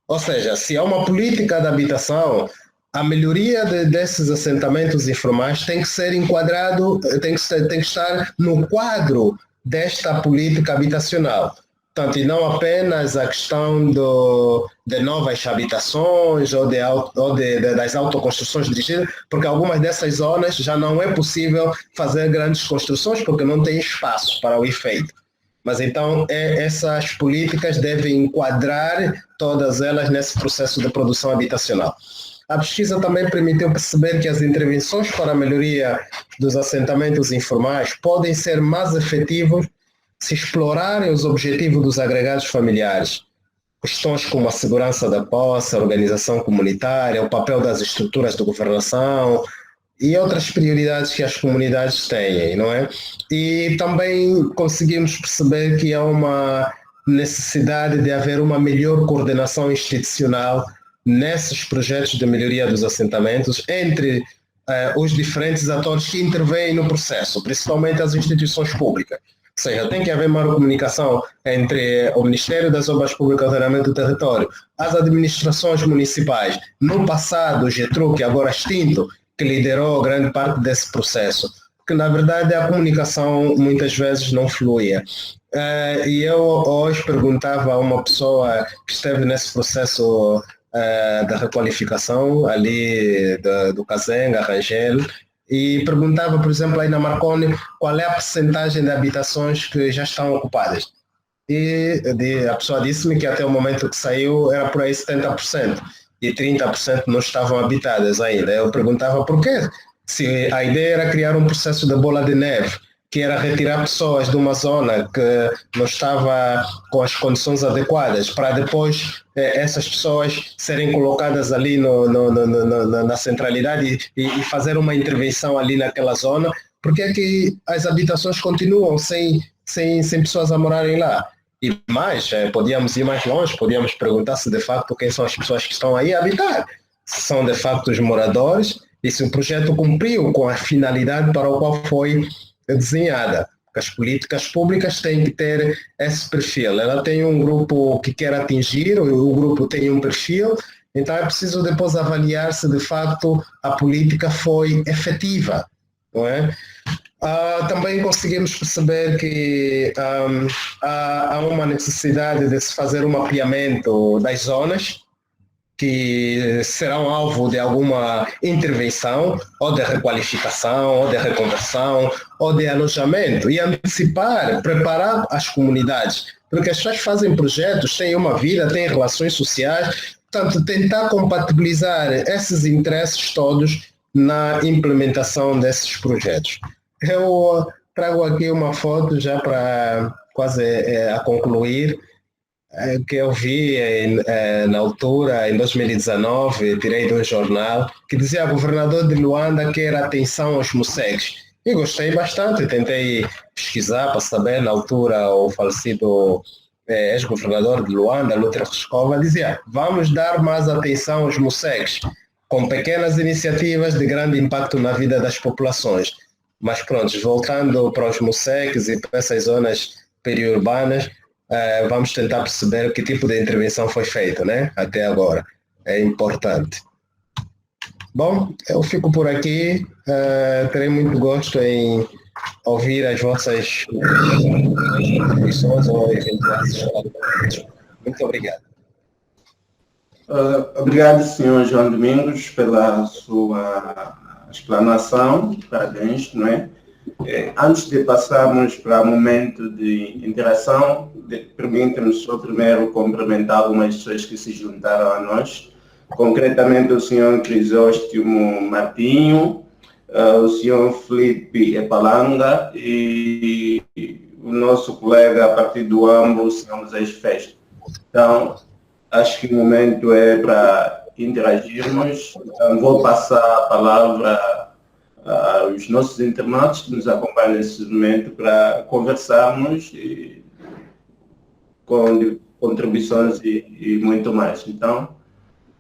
Ou seja, se há uma política de habitação, a melhoria desses assentamentos informais tem que ser enquadrado, tem que estar no quadro desta política habitacional. Portanto, e não apenas a questão de novas habitações ou das autoconstruções dirigidas, porque algumas dessas zonas já não é possível fazer grandes construções porque não tem espaço para o efeito. Mas então essas políticas devem enquadrar todas elas nesse processo de produção habitacional. A pesquisa também permitiu perceber que as intervenções para a melhoria dos assentamentos informais podem ser mais efetivas se explorarem os objetivos dos agregados familiares, questões como a segurança da posse, a organização comunitária, o papel das estruturas de governação e outras prioridades que as comunidades têm, não é? E também conseguimos perceber que há uma necessidade de haver uma melhor coordenação institucional nesses projetos de melhoria dos assentamentos entre os diferentes atores que intervêm no processo, principalmente as instituições públicas. Ou seja, tem que haver maior comunicação entre o Ministério das Obras Públicas e Ordenamento do Território, as administrações municipais, no passado o GETRU, que agora é extinto, que liderou grande parte desse processo, porque na verdade a comunicação muitas vezes não fluía. E eu hoje perguntava a uma pessoa que esteve nesse processo da requalificação ali do Kazenga, Rangel, e perguntava, por exemplo, aí na Marconi, qual é a percentagem de habitações que já estão ocupadas. E a pessoa disse-me que até o momento que saiu era por aí 70%, e 30% não estavam habitadas ainda. Eu perguntava por quê? Se a ideia era criar um processo de bola de neve, que era retirar pessoas de uma zona que não estava com as condições adequadas, para depois essas pessoas serem colocadas ali na centralidade e fazer uma intervenção ali naquela zona, porque é que as habitações continuam sem pessoas a morarem lá? E mais, podíamos ir mais longe, podíamos perguntar se de facto quem são as pessoas que estão aí a habitar, se são de facto os moradores e se o projeto cumpriu com a finalidade para o qual foi desenhada. As políticas públicas têm que ter esse perfil. Ela tem um grupo que quer atingir, o grupo tem um perfil, então é preciso depois avaliar se de facto a política foi efetiva, não é? Também conseguimos perceber que há uma necessidade de se fazer um mapeamento das zonas que serão alvo de alguma intervenção, ou de requalificação, ou de reconversão, ou de alojamento, e antecipar, preparar as comunidades, porque as pessoas fazem projetos, têm uma vida, têm relações sociais, portanto, tentar compatibilizar esses interesses todos na implementação desses projetos. Eu trago aqui uma foto já para quase a concluir. que eu vi na altura, em 2019, tirei de um jornal, que dizia que o governador de Luanda quer atenção aos mocegues. E gostei bastante, tentei pesquisar para saber, na altura, o falecido ex-governador de Luanda, Luther Rescova, dizia: vamos dar mais atenção aos mocegues, com pequenas iniciativas de grande impacto na vida das populações. Mas pronto, voltando para os mocegues e para essas zonas periurbanas, vamos tentar perceber que tipo de intervenção foi feita, né? Até agora. É importante. Bom, eu fico por aqui. Terei muito gosto em ouvir as vossas contribuições ou eventuais esclarecimentos. Muito obrigado. Obrigado, senhor João Domingos, pela sua explanação. Parabéns, não é? Antes de passarmos para o momento de interação, permita-me só primeiro cumprimentar algumas pessoas que se juntaram a nós, concretamente o senhor Crisóstomo Martinho, o senhor Felipe Epalanga e o nosso colega a partir do AMBO, o senhor José Festa. Então, acho que o momento é para interagirmos. Então, vou passar a palavra aos nossos internautas que nos acompanham nesse momento para conversarmos com contribuições e muito mais. Então,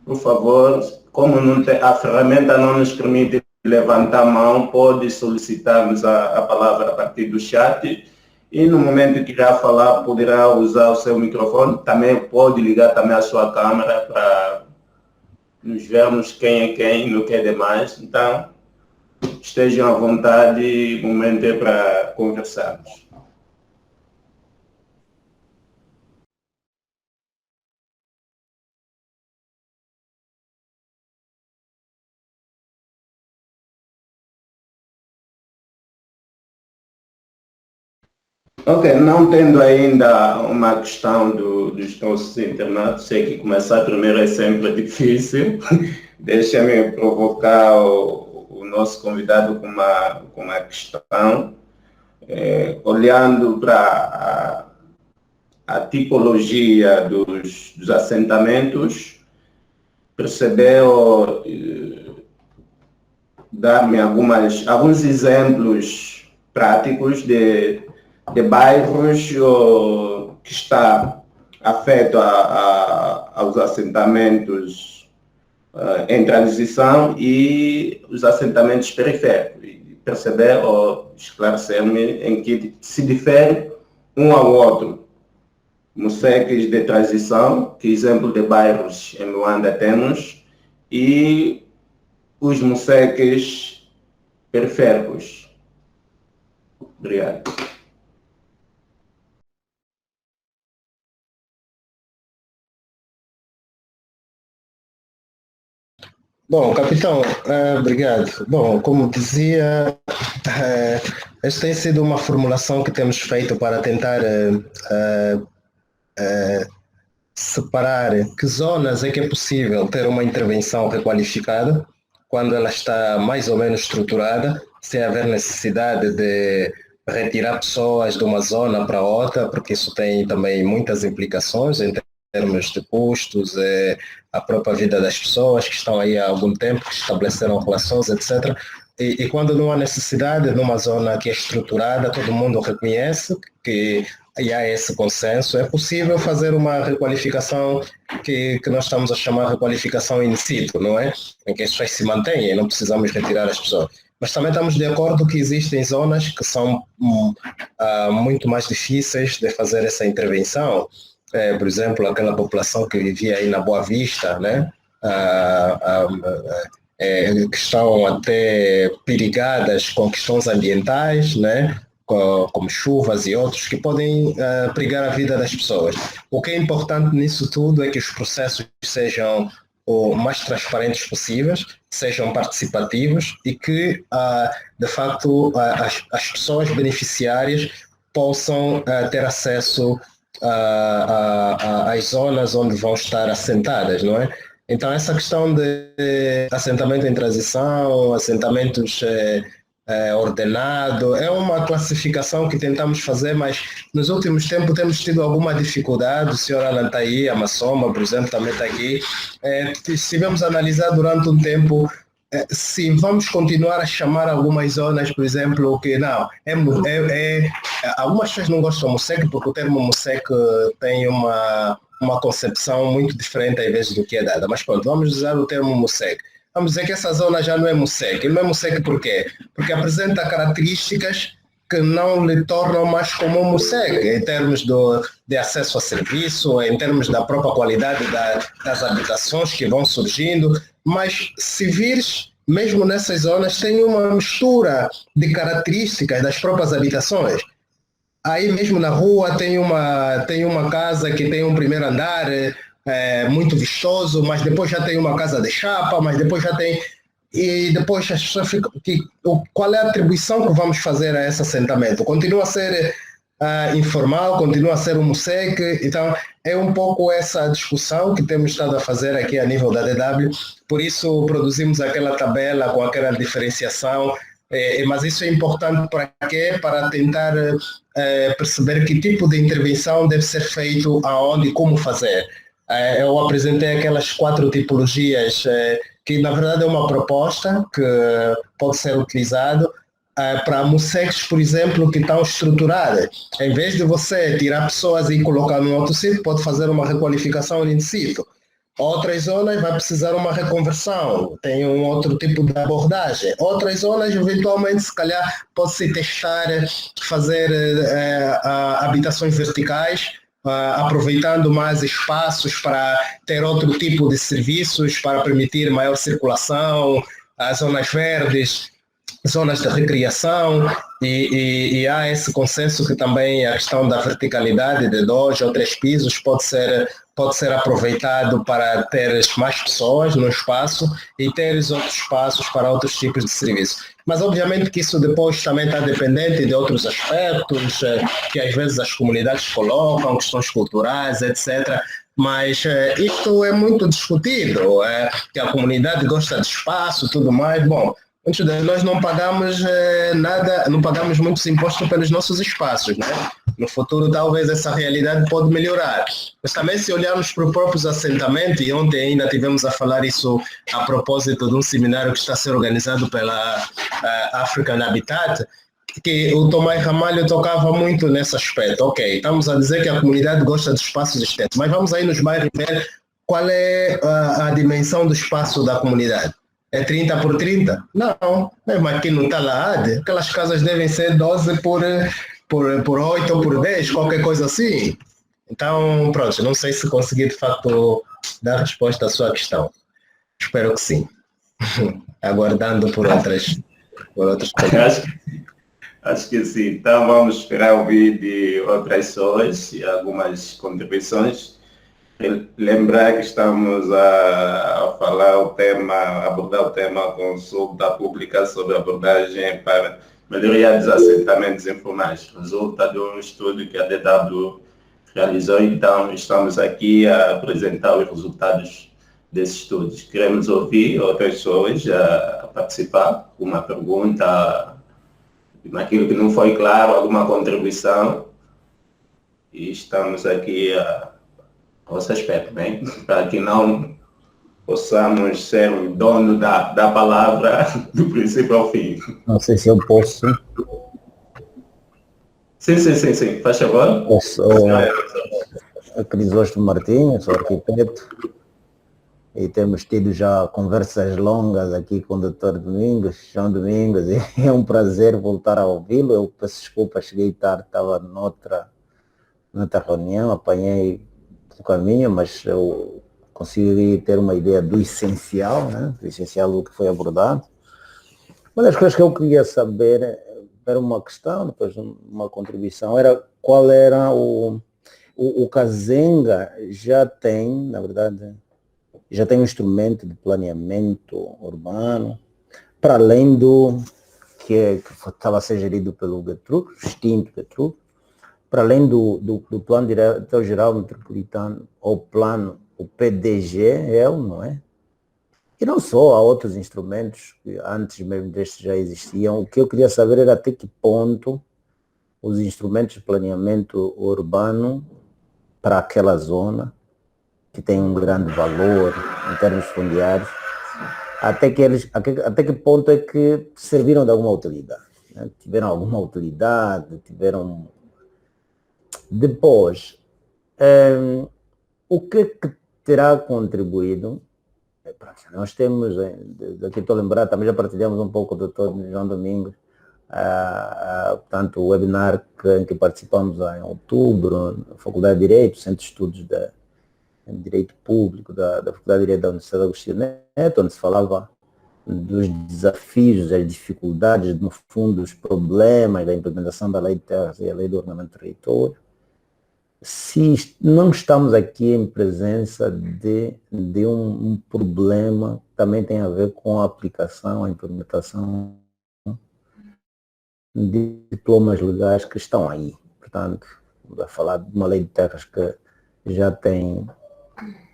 por favor, como não tem, a ferramenta não nos permite levantar a mão, pode solicitar-nos a palavra a partir do chat e no momento que irá falar poderá usar o seu microfone, também pode ligar também a sua câmera para nos vermos quem é quem, no que é demais. Então, estejam à vontade, o momento é para conversarmos. Ok, não tendo ainda uma questão dos nossos internatos, sei que começar primeiro é sempre difícil. Deixa-me provocar o nosso convidado com uma questão. Olhando para a tipologia dos assentamentos, percebeu dar-me alguns exemplos práticos de bairros que está afeto aos assentamentos em transição e os assentamentos periféricos. Perceber ou esclarecer-me em que se difere um ao outro. Moceques de transição, que exemplo de bairros em Luanda temos, e os moceques periféricos. Obrigado. Bom, capitão, obrigado. Bom, como dizia, esta tem sido uma formulação que temos feito para tentar separar que zonas é que é possível ter uma intervenção requalificada, quando ela está mais ou menos estruturada, sem haver necessidade de retirar pessoas de uma zona para outra, porque isso tem também muitas implicações em termos de custos, a própria vida das pessoas que estão aí há algum tempo, que estabeleceram relações, etc. E quando não há necessidade, numa zona que é estruturada, todo mundo reconhece que e há esse consenso, é possível fazer uma requalificação que nós estamos a chamar de requalificação in situ, não é? Em que as pessoas se mantêm e não precisamos retirar as pessoas. Mas também estamos de acordo que existem zonas que são muito mais difíceis de fazer essa intervenção. Por exemplo, aquela população que vivia aí na Boa Vista, né? Que estão até perigadas com questões ambientais, né? Como chuvas e outros, que podem perigar a vida das pessoas. O que é importante nisso tudo é que os processos sejam o mais transparentes possíveis, sejam participativos e que, de facto, as pessoas beneficiárias possam ter acesso às zonas onde vão estar assentadas, não é? Então, essa questão de assentamento em transição, assentamentos ordenado. É uma classificação que tentamos fazer, mas nos últimos tempos temos tido alguma dificuldade. O senhor Alan está aí, a Massoma, por exemplo, também está aqui. Tivemos a analisar durante um tempo se vamos continuar a chamar algumas zonas, por exemplo, que não, algumas pessoas não gostam do MUSEC porque o termo MUSEC tem uma concepção muito diferente às vezes do que é dada, mas pronto, vamos usar o termo MUSEC. Vamos dizer que essa zona já não é MUSEC. Não é MUSEC por quê? Porque apresenta características que não lhe tornam mais como um MUSEC, em termos de acesso a serviço, em termos da própria qualidade das habitações que vão surgindo, mas se vires, mesmo nessas zonas, tem uma mistura de características das próprias habitações. Aí mesmo na rua tem uma casa que tem um primeiro andar muito vistoso, mas depois já tem uma casa de chapa, mas depois já tem... E depois as pessoas ficam... Qual é a atribuição que vamos fazer a esse assentamento? Continua a ser informal, continua a ser um MUSEC, então é um pouco essa discussão que temos estado a fazer aqui a nível da DW, por isso produzimos aquela tabela com aquela diferenciação, mas isso é importante para quê? Para tentar perceber que tipo de intervenção deve ser feito, aonde e como fazer. Eu apresentei aquelas 4 tipologias, que na verdade é uma proposta que pode ser utilizado para MUSECs, por exemplo, que estão estruturadas. Em vez de você tirar pessoas e colocar num outro sítio, pode fazer uma requalificação in situ. Outras zonas vai precisar uma reconversão, tem um outro tipo de abordagem. Outras zonas, eventualmente, se calhar, pode-se testar, fazer habitações verticais, aproveitando mais espaços para ter outro tipo de serviços, para permitir maior circulação, as zonas verdes, zonas de recreação, e há esse consenso que também a questão da verticalidade de 2 ou 3 pisos pode ser aproveitado para ter mais pessoas no espaço e ter outros espaços para outros tipos de serviços. Mas obviamente que isso depois também está dependente de outros aspectos que às vezes as comunidades colocam, questões culturais, etc. Mas isto é muito discutido, que a comunidade gosta de espaço e tudo mais. Bom, muitos de nós não pagamos nada, não pagamos muitos impostos pelos nossos espaços, né? No futuro, talvez essa realidade pode melhorar. Mas também, se olharmos para os próprios assentamentos, e ontem ainda tivemos a falar isso a propósito de um seminário que está a ser organizado pela African Habitat, que o Tomás Ramalho tocava muito nesse aspecto. Ok, estamos a dizer que a comunidade gosta de espaços extensos, mas vamos aí nos bairros ver qual é a dimensão do espaço da comunidade. É 30 por 30? Não, mesmo aqui no Talaade, aquelas casas devem ser 12 por 8 ou por 10, qualquer coisa assim. Então, pronto, não sei se consegui de facto dar resposta à sua questão. Espero que sim. Aguardando por outras coisas. Acho que sim. Então vamos esperar ouvir de outras pessoas e algumas contribuições. Lembrar que estamos a abordar o tema consulta pública sobre abordagem para melhoria dos assentamentos informais. Resulta de um estudo que a DW realizou, então estamos aqui a apresentar os resultados desses estudos. Queremos ouvir outras pessoas a participar, uma pergunta, naquilo que não foi claro, alguma contribuição, e estamos aqui a vosso aspecto, bem? Para que não possamos ser o dono da palavra do princípio ao fim. Não sei se eu posso. Sim, faz favor. Eu sou Crisóstomo Martins, sou arquiteto, e temos tido já conversas longas aqui com o Dr. João Domingos, e é um prazer voltar a ouvi-lo. Eu peço desculpa, cheguei tarde, estava noutra reunião, apanhei o caminho, mas eu consegui ter uma ideia do essencial, né? Do essencial do que foi abordado. Uma das coisas que eu queria saber, era uma questão, depois uma contribuição, era qual era o Kazenga já tem, na verdade, já tem um instrumento de planeamento urbano, para além do que estava a ser gerido pelo GETRUC, extinto GETRUC, para além do Plano Diretor-Geral Metropolitano, ou plano, o PDG, não é? E não só, há outros instrumentos que antes mesmo destes já existiam. O que eu queria saber era até que ponto os instrumentos de planeamento urbano para aquela zona, que tem um grande valor em termos fundiários, até que ponto é que serviram de alguma utilidade, né? Tiveram alguma utilidade, tiveram... Depois, o que terá contribuído? Nós temos, daqui estou a lembrar, também já partilhamos um pouco do Dr. João Domingos, portanto, o webinar em que participamos em outubro, na Faculdade de Direito, Centro de Estudos de Direito Público da Faculdade de Direito da Universidade Agostinho Neto, onde se falava dos desafios, das dificuldades, no fundo, os problemas da implementação da Lei de Terras e a Lei do Ordenamento do Território. Se não estamos aqui em presença de um problema que também tem a ver com a aplicação, a implementação de diplomas legais que estão aí. Portanto, a falar de uma lei de terras que já tem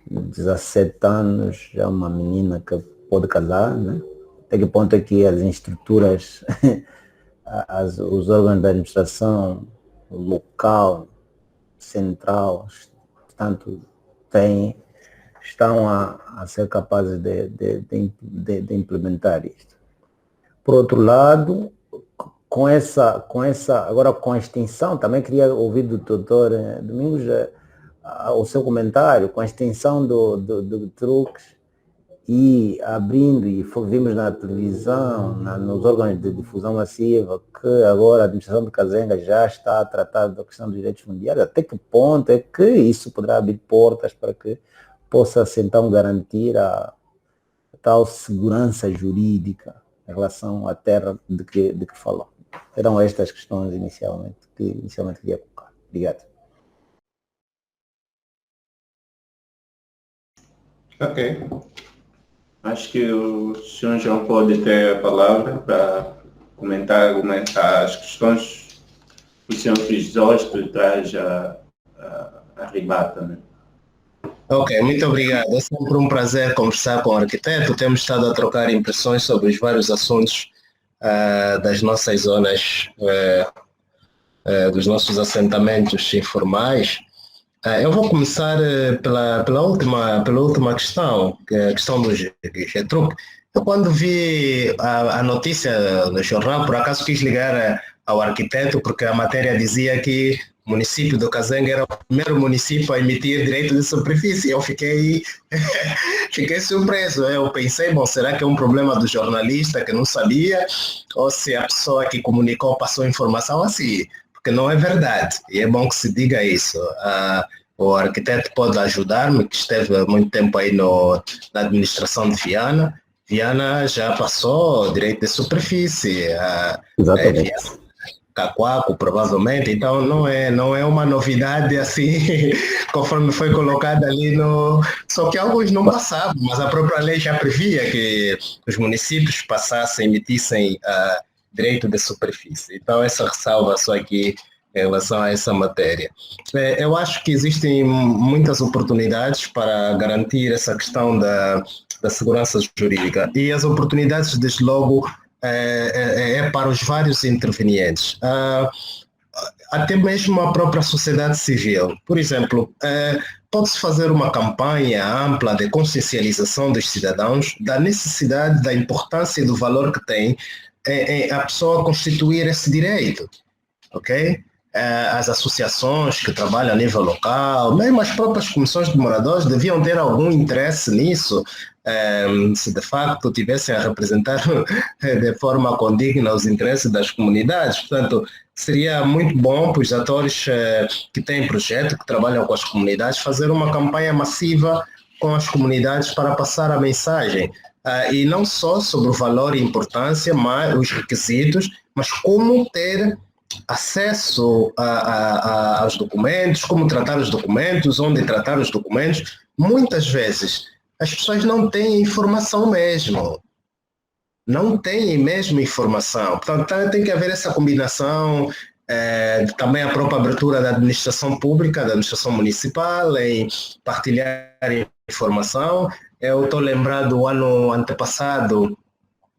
17 anos, já é uma menina que pode casar, né? Até que ponto é que as estruturas, os órgãos da administração local, central, portanto, estão a ser capazes de implementar isto. Por outro lado, agora com a extinção, também queria ouvir do doutor Domingos o seu comentário, com a extinção do truques e abrindo, e vimos na televisão, nos órgãos de difusão massiva, que agora a administração de Kazenga já está a tratar da questão dos direitos fundiários. Até que ponto é que isso poderá abrir portas para que possa-se então garantir a tal segurança jurídica em relação à terra de que falou? Eram estas questões que inicialmente queria colocar. Obrigado. Ok. Acho que o senhor João pode ter a palavra para comentar as questões que o senhor Crisóstomo traz a rebata, né? Ok, muito obrigado. É sempre um prazer conversar com o arquiteto. Temos estado a trocar impressões sobre os vários assuntos das nossas zonas, dos nossos assentamentos informais. Eu vou começar pela última questão, que é a questão do Getruc. Eu quando vi a notícia no jornal, por acaso quis ligar ao arquiteto, porque a matéria dizia que o município do Kazenga era o primeiro município a emitir direito de superfície. Eu fiquei surpreso. Eu pensei, bom, será que é um problema do jornalista que não sabia? Ou se a pessoa que comunicou passou informação assim? Porque não é verdade. E é bom que se diga isso. O arquiteto pode ajudar-me, que esteve há muito tempo aí na administração de Viana. Viana já passou direito de superfície. Exatamente. Cacoaco, provavelmente, então não é uma novidade assim, conforme foi colocado ali Só que alguns não passavam, mas a própria lei já previa que os municípios emitissem direito de superfície. Então essa ressalva só aqui em relação a essa matéria. Eu acho que existem muitas oportunidades para garantir essa questão da segurança jurídica, e as oportunidades, desde logo, para os vários intervenientes, até mesmo a própria sociedade civil. Por exemplo, pode-se fazer uma campanha ampla de consciencialização dos cidadãos da necessidade, da importância e do valor que tem a pessoa constituir esse direito, ok? As associações que trabalham a nível local, mesmo as próprias comissões de moradores deviam ter algum interesse nisso, se de facto tivessem a representar de forma condigna os interesses das comunidades. Portanto, seria muito bom para os atores que têm projeto, que trabalham com as comunidades, fazer uma campanha massiva com as comunidades para passar a mensagem. E não só sobre o valor e importância, mas os requisitos, mas como ter acesso aos documentos, como tratar os documentos, onde tratar os documentos. Muitas vezes as pessoas não têm informação mesmo. Não têm mesmo informação. Portanto, tem que haver essa combinação, também a própria abertura da administração pública, da administração municipal, em partilhar informação, Eu estou lembrado do ano antepassado,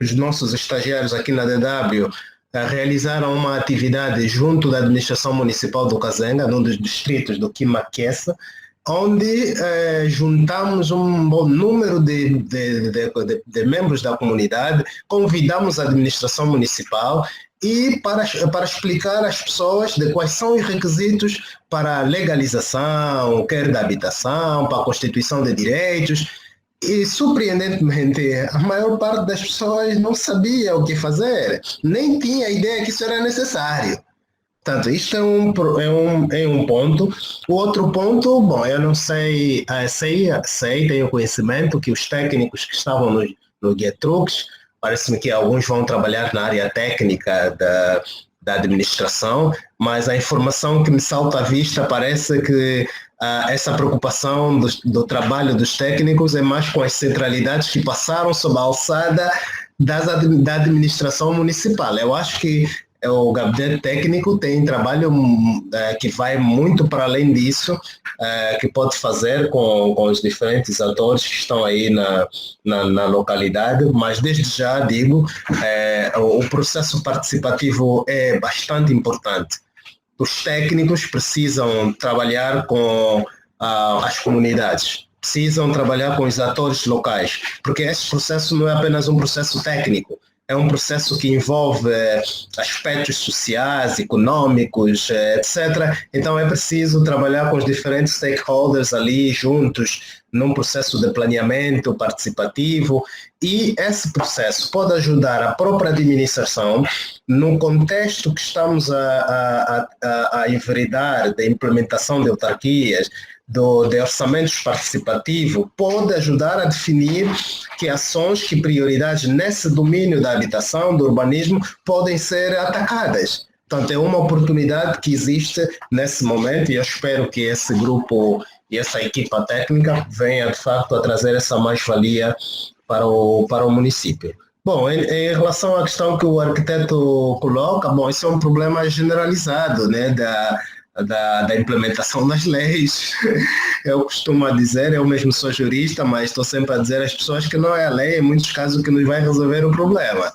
os nossos estagiários aqui na DW realizaram uma atividade junto da administração municipal do Kazenga, num dos distritos do Kimaquessa, onde juntamos um bom número de membros da comunidade, convidamos a administração municipal e para explicar às pessoas de quais são os requisitos para a legalização, quer da habitação, para a constituição de direitos. E, surpreendentemente, a maior parte das pessoas não sabia o que fazer, nem tinha ideia que isso era necessário. Portanto, isto é um ponto. O outro ponto, bom, eu não sei, tenho conhecimento que os técnicos que estavam no Guia Truques, parece-me que alguns vão trabalhar na área técnica da administração, mas a informação que me salta à vista parece que essa preocupação do trabalho dos técnicos é mais com as centralidades que passaram sob a alçada da administração municipal. Eu acho que o gabinete técnico tem trabalho que vai muito para além disso, que pode fazer com os diferentes atores que estão aí na localidade, mas desde já digo, o processo participativo é bastante importante. Os técnicos precisam trabalhar com as comunidades, precisam trabalhar com os atores locais, porque esse processo não é apenas um processo técnico, é um processo que envolve aspectos sociais, econômicos, etc. Então é preciso trabalhar com os diferentes stakeholders ali juntos, num processo de planeamento participativo, e esse processo pode ajudar a própria administração, no contexto que estamos a enveredar da implementação de autarquias, de orçamentos participativos, pode ajudar a definir que ações, que prioridades nesse domínio da habitação, do urbanismo, podem ser atacadas. Portanto, é uma oportunidade que existe nesse momento e eu espero que esse grupo e essa equipa técnica venha, de facto, a trazer essa mais-valia para o município. Bom, em relação à questão que o arquiteto coloca, bom, isso é um problema generalizado, né, da implementação das leis. Eu costumo dizer, eu mesmo sou jurista, mas estou sempre a dizer às pessoas que não é a lei, em muitos casos, que nos vai resolver o problema.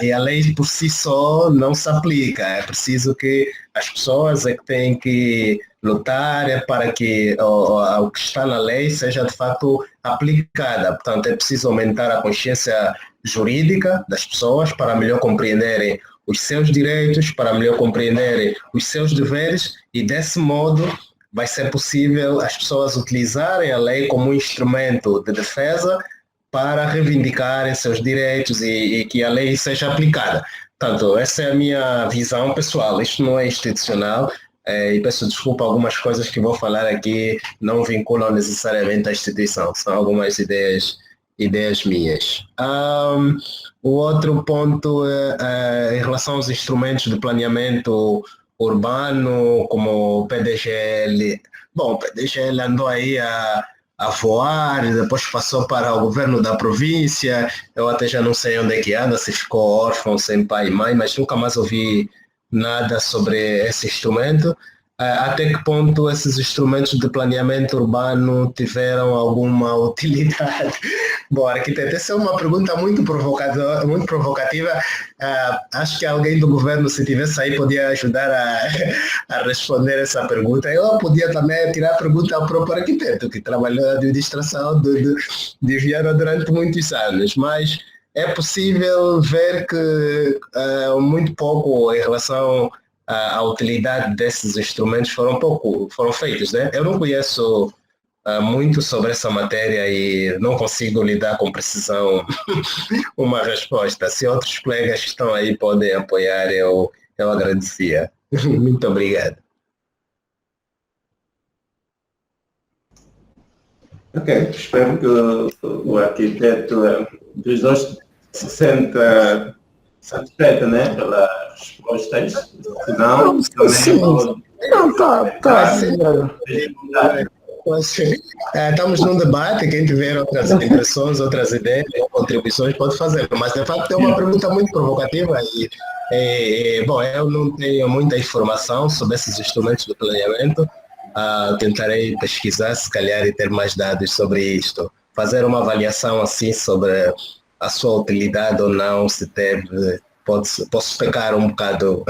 E a lei por si só não se aplica, é preciso que as pessoas é que têm que lutar para que o que está na lei seja de fato aplicada. Portanto, é preciso aumentar a consciência jurídica das pessoas para melhor compreenderem os seus direitos, para melhor compreenderem os seus deveres, e desse modo vai ser possível as pessoas utilizarem a lei como um instrumento de defesa para reivindicarem seus direitos e que a lei seja aplicada. Portanto, essa é a minha visão pessoal, isto não é institucional, e peço desculpa, algumas coisas que vou falar aqui não vinculam necessariamente a instituição, são algumas ideias minhas. O outro ponto em relação aos instrumentos de planeamento urbano, como o PDGL. Bom, o PDGL andou aí a voar, depois passou para o governo da província, eu até já não sei onde é que anda, se ficou órfão, sem pai e mãe, mas nunca mais ouvi nada sobre esse instrumento. Até que ponto esses instrumentos de planeamento urbano tiveram alguma utilidade? Bom, arquiteto, essa é uma pergunta muito provocativa. Acho que alguém do governo, se tivesse aí, podia ajudar a responder essa pergunta. Eu podia também tirar a pergunta ao próprio arquiteto, que trabalhou na administração de Viana durante muitos anos, mas é possível ver que muito pouco em relação à utilidade desses instrumentos foram feitos, né? Eu não conheço muito sobre essa matéria e não consigo lhe dar com precisão uma resposta. Se outros colegas que estão aí podem apoiar, eu agradecia. Muito obrigado. Ok, espero que o arquiteto dos dois se sinta satisfeito, né, pelas respostas. Senão, estamos num debate, quem tiver outras impressões, outras ideias, contribuições pode fazer, mas de facto é uma pergunta muito provocativa e bom, eu não tenho muita informação sobre esses instrumentos de planeamento, tentarei pesquisar, se calhar, e ter mais dados sobre isto. Fazer uma avaliação assim sobre a sua utilidade ou não, se teve, posso pecar um bocado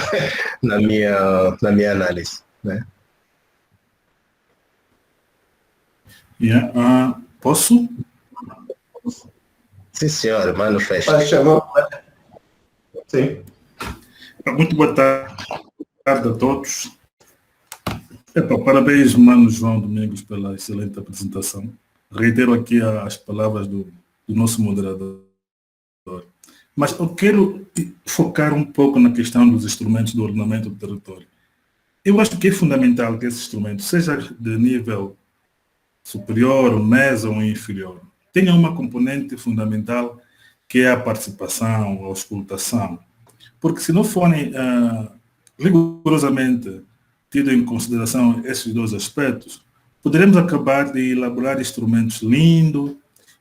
na minha análise, né? Posso? Sim, senhor, manifesto. Sim. Muito boa tarde a todos. Parabéns, mano João Domingos, pela excelente apresentação. Reitero aqui as palavras do nosso moderador. Mas eu quero focar um pouco na questão dos instrumentos do ordenamento do território. Eu acho que é fundamental que esse instrumento, seja de nível superior, médio ou inferior, tenha uma componente fundamental que é a participação, a auscultação. Porque se não forem rigorosamente tido em consideração esses dois aspectos, poderemos acabar de elaborar instrumentos lindos,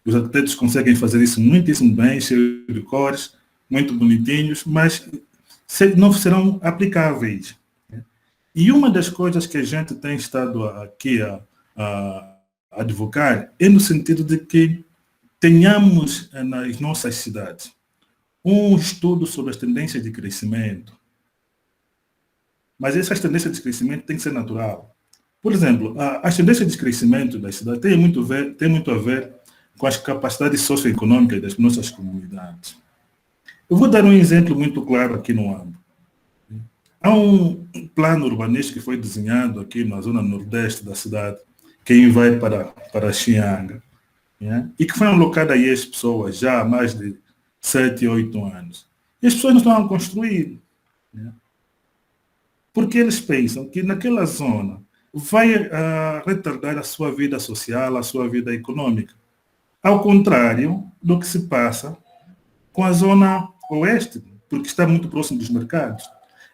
os arquitetos conseguem fazer isso muitíssimo bem, cheios de cores, muito bonitinhos, mas não serão aplicáveis. E uma das coisas que a gente tem estado aqui a advocar é no sentido de que tenhamos nas nossas cidades um estudo sobre as tendências de crescimento. Mas essas tendências de crescimento têm que ser natural. Por exemplo, as tendências de crescimento das cidades têm muito a ver com as capacidades socioeconômicas das nossas comunidades. Eu vou dar um exemplo muito claro aqui no âmbito. Há um plano urbanístico que foi desenhado aqui na zona nordeste da cidade, quem vai para Xianga, né? E que foi alocado aí às pessoas já há mais de 7, 8 anos. E as pessoas não estão a construir, né? Porque eles pensam que naquela zona vai retardar a sua vida social, a sua vida econômica. Ao contrário do que se passa com a zona oeste, porque está muito próximo dos mercados.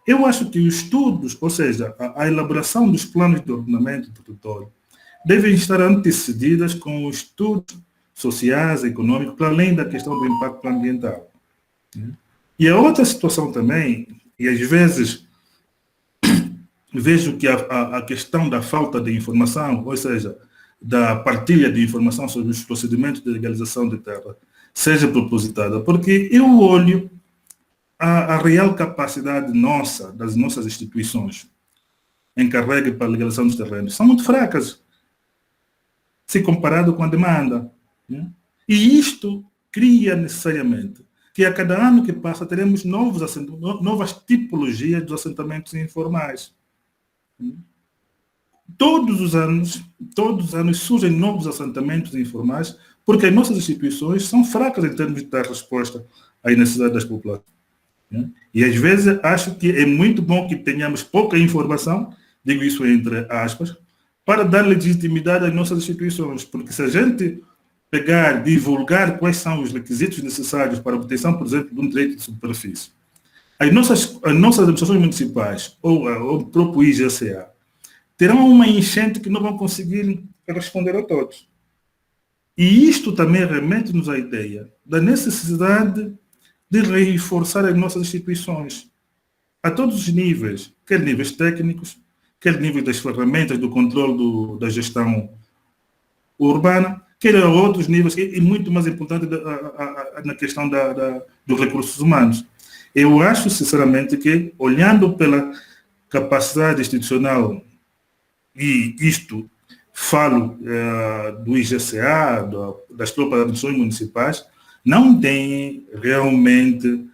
Eu acho que os estudos, ou seja, a elaboração dos planos de ordenamento do território, devem estar antecedidas com estudos sociais, econômicos, para além da questão do impacto ambiental. E a outra situação também, e às vezes vejo que a questão da falta de informação, ou seja, da partilha de informação sobre os procedimentos de legalização de terra, seja propositada, porque eu olho a real capacidade nossa, das nossas instituições, encarregue para a legalização dos terrenos, são muito fracas, se comparado com a demanda, né? E isto cria necessariamente que a cada ano que passa teremos novas tipologias dos assentamentos informais. Todos os anos surgem novos assentamentos informais, porque as nossas instituições são fracas em termos de dar resposta às necessidades das populações. E às vezes acho que é muito bom que tenhamos pouca informação, digo isso entre aspas, para dar legitimidade às nossas instituições, porque se a gente pegar, divulgar quais são os requisitos necessários para a obtenção, por exemplo, de um direito de superfície, as nossas administrações municipais ou o próprio IGCA terão uma enchente que não vão conseguir responder a todos. E isto também remete-nos à ideia da necessidade de reforçar as nossas instituições a todos os níveis, quer níveis técnicos, quer níveis das ferramentas do controle da gestão urbana, quer a outros níveis, e muito mais importante na questão dos recursos humanos. Eu acho, sinceramente, que, olhando pela capacidade institucional, e isto falo do IGCA, das próprias administrações municipais, não tem realmente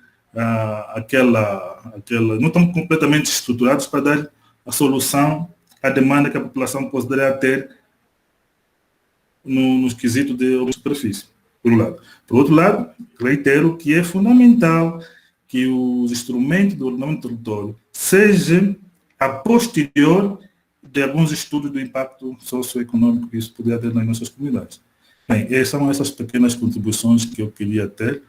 não estão completamente estruturados para dar a solução à demanda que a população poderá ter nos quesitos de superfície, por um lado. Por outro lado, reitero que é fundamental que os instrumentos do ordenamento do território sejam a posterior de alguns estudos do impacto socioeconômico que isso poderia ter nas nossas comunidades. Bem, são essas pequenas contribuições que eu queria ter,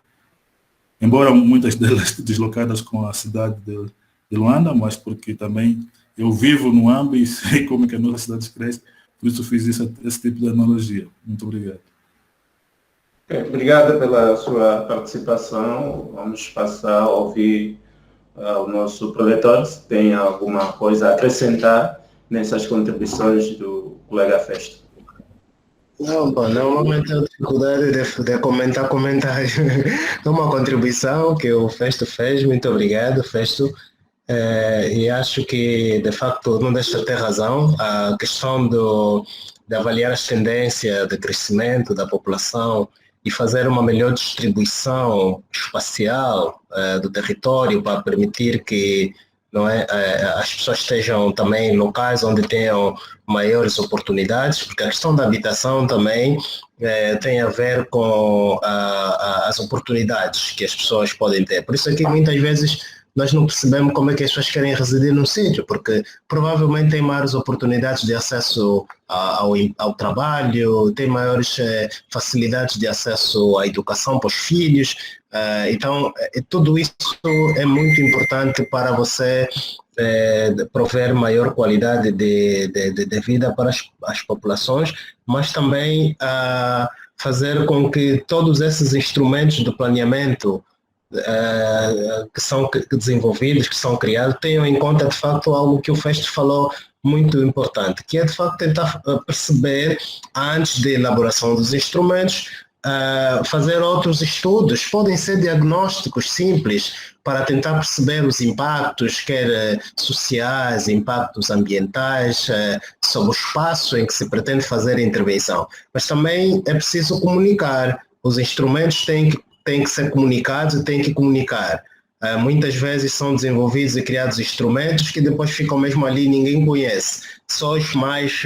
embora muitas delas deslocadas com a cidade de Luanda, mas porque também eu vivo no âmbito e sei como é que a nossa cidade cresce, por isso fiz esse tipo de analogia. Muito obrigado. Obrigado pela sua participação. Vamos passar a ouvir o nosso proletor, se tem alguma coisa a acrescentar nessas contribuições do colega Festo? Não, pô, normalmente tenho dificuldade de comentar comentários. É uma contribuição que o Festo fez, muito obrigado, Festo. E acho que, de facto, não deixa de ter razão. A questão de avaliar as tendências de crescimento da população e fazer uma melhor distribuição espacial do território para permitir que não é, as pessoas estejam também em locais onde tenham maiores oportunidades, porque a questão da habitação também tem a ver com as oportunidades que as pessoas podem ter. Por isso é que muitas vezes nós não percebemos como é que as pessoas querem residir num sítio, porque provavelmente têm maiores oportunidades de acesso ao trabalho, têm maiores facilidades de acesso à educação para os filhos. Então, tudo isso é muito importante para você prover maior qualidade de vida para as populações, mas também fazer com que todos esses instrumentos de planeamento que são desenvolvidos, que são criados, tenham em conta de facto algo que o Festo falou muito importante, que é de facto tentar perceber antes da elaboração dos instrumentos, fazer outros estudos, podem ser diagnósticos simples para tentar perceber os impactos, quer sociais, impactos ambientais, sobre o espaço em que se pretende fazer a intervenção. Mas também é preciso comunicar, os instrumentos têm que ser comunicados e têm que comunicar. Muitas vezes são desenvolvidos e criados instrumentos que depois ficam mesmo ali e ninguém conhece. Só os mais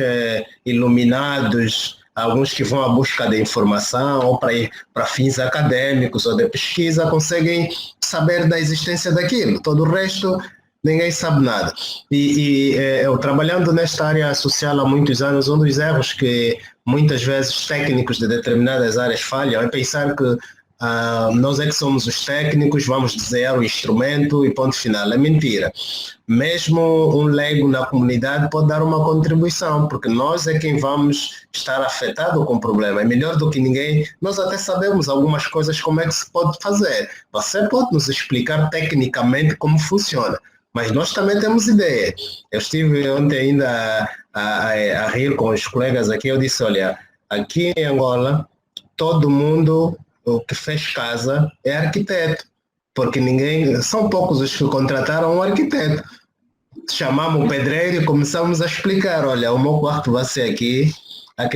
iluminados, alguns que vão à busca de informação ou para fins acadêmicos ou de pesquisa, conseguem saber da existência daquilo. Todo o resto, ninguém sabe nada. Eu trabalhando nesta área social há muitos anos, um dos erros que muitas vezes técnicos de determinadas áreas falham é pensar que nós é que somos os técnicos, vamos dizer o instrumento e ponto final. É mentira. Mesmo um leigo na comunidade pode dar uma contribuição, porque nós é quem vamos estar afetado com o problema. É melhor do que ninguém. Nós até sabemos algumas coisas como é que se pode fazer. Você pode nos explicar tecnicamente como funciona, mas nós também temos ideia. Eu estive ontem ainda a rir com os colegas aqui, eu disse, olha, aqui em Angola, todo mundo o que fez casa é arquiteto, porque são poucos os que contrataram um arquiteto. Chamamos o pedreiro e começamos a explicar, olha, o meu quarto vai ser aqui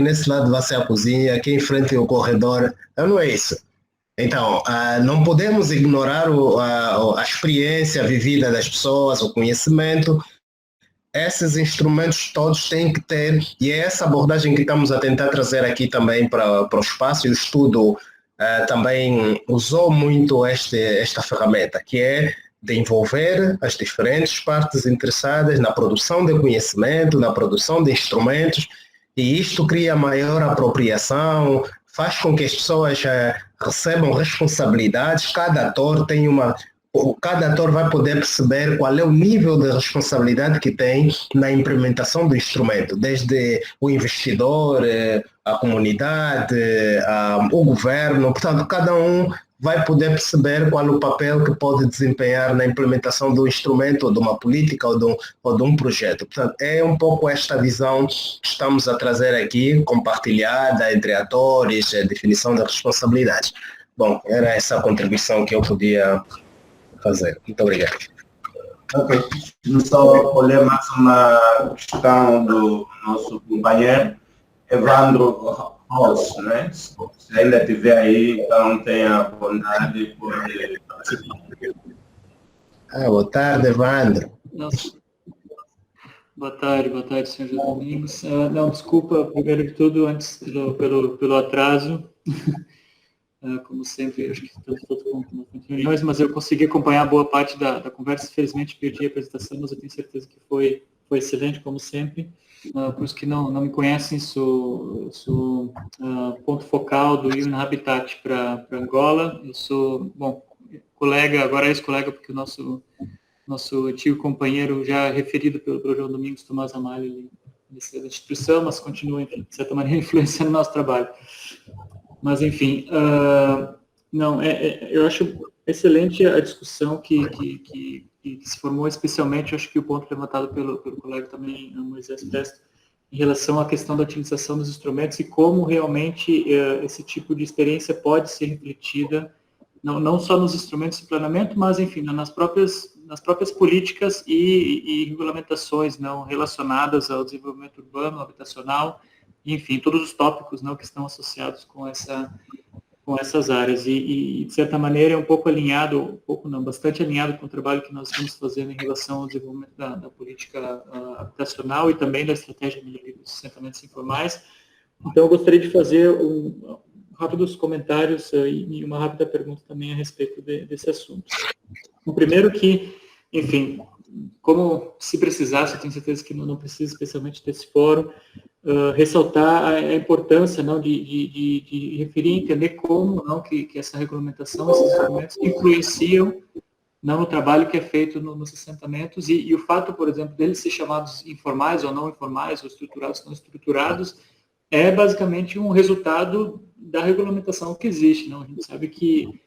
nesse lado vai ser a cozinha, aqui em frente é o corredor, não é isso. Então, não podemos ignorar a experiência vivida das pessoas, o conhecimento. Esses instrumentos todos têm que ter, e é essa abordagem que estamos a tentar trazer aqui também para o espaço, e o estudo também usou muito esta ferramenta, que é de envolver as diferentes partes interessadas na produção de conhecimento, na produção de instrumentos, e isto cria maior apropriação, faz com que as pessoas recebam responsabilidades, cada ator vai poder perceber qual é o nível de responsabilidade que tem na implementação do instrumento, desde o investidor, a comunidade, o governo. Portanto, cada um vai poder perceber qual é o papel que pode desempenhar na implementação do instrumento, ou de uma política, ou de um projeto. Portanto, é um pouco esta visão que estamos a trazer aqui, compartilhada entre atores, a definição das responsabilidades. Bom, era essa a contribuição que eu podia fazer. Muito obrigado. Ok. Vamos só olhar mais uma questão do nosso companheiro, Evandro Ross, né? Se ainda estiver aí, então tenha vontade de participar. Boa tarde, Evandro. Boa tarde, senhor Domingos. Não, desculpa, primeiro de tudo, antes pelo atraso. Como sempre, acho que estou com reuniões, mas eu consegui acompanhar boa parte da conversa. Infelizmente, perdi a apresentação, mas eu tenho certeza que foi excelente, como sempre. Para os que não me conhecem, sou ponto focal do UN Habitat para Angola. Eu sou, colega, agora ex-colega, porque o nosso antigo companheiro, já referido pelo João Domingos, Tomás Ramalho, nessa instituição, mas continua, enfim, de certa maneira, influenciando o nosso trabalho. Mas, enfim, eu acho excelente a discussão que que se formou especialmente, acho que o ponto levantado pelo colega também, Moisés Presto, em relação à questão da utilização dos instrumentos e como realmente esse tipo de experiência pode ser refletida, não só nos instrumentos de planeamento, mas, enfim, nas próprias políticas e regulamentações não relacionadas ao desenvolvimento urbano, habitacional, enfim, todos os tópicos não, que estão associados com essas áreas. E, de certa maneira, é um pouco alinhado, bastante alinhado com o trabalho que nós estamos fazendo em relação ao desenvolvimento da política habitacional e também da estratégia de melhoria dos assentamentos informais. Então, eu gostaria de fazer rápidos comentários e uma rápida pergunta também a respeito desse assunto. O primeiro que, enfim, como se precisasse, eu tenho certeza que não precisa especialmente desse fórum, ressaltar a importância não, de referir e entender como não, que essa regulamentação, esses instrumentos influenciam não, no trabalho que é feito nos assentamentos e o fato, por exemplo, deles ser chamados informais ou não informais, ou estruturados ou não estruturados, é basicamente um resultado da regulamentação que existe. Não? A gente sabe que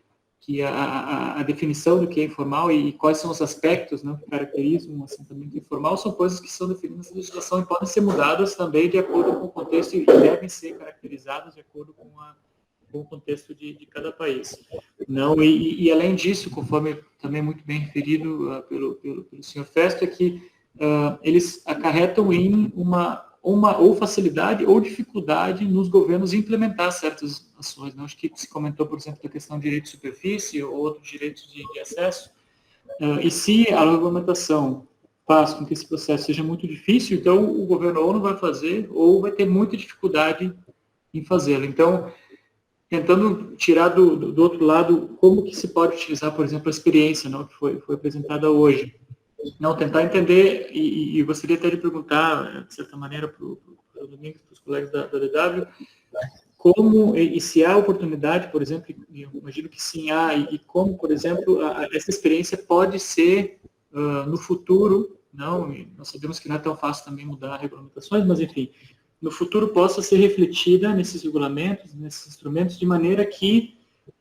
a definição do que é informal e quais são os aspectos não, que caracterizam um assentamento informal são coisas que são definidas na legislação e podem ser mudadas também de acordo com o contexto e devem ser caracterizadas de acordo com o contexto de cada país. Não, e além disso, conforme também muito bem referido pelo senhor Festo, é que eles acarretam em uma ou facilidade ou dificuldade nos governos implementar certas ações. Não? Acho que se comentou, por exemplo, da questão de direito de superfície ou outros direitos de acesso. E se a regulamentação faz com que esse processo seja muito difícil, então o governo ou não vai fazer ou vai ter muita dificuldade em fazê-lo. Então, tentando tirar do outro lado como que se pode utilizar, por exemplo, a experiência não, que foi apresentada hoje. Não, tentar entender, e gostaria até de perguntar, de certa maneira, para o Domingos, para os colegas da DW, como, e se há oportunidade, por exemplo, eu imagino que sim há, e como, por exemplo, essa experiência pode ser, no futuro, nós sabemos que não é tão fácil também mudar regulamentações, mas, enfim, no futuro possa ser refletida nesses regulamentos, nesses instrumentos, de maneira que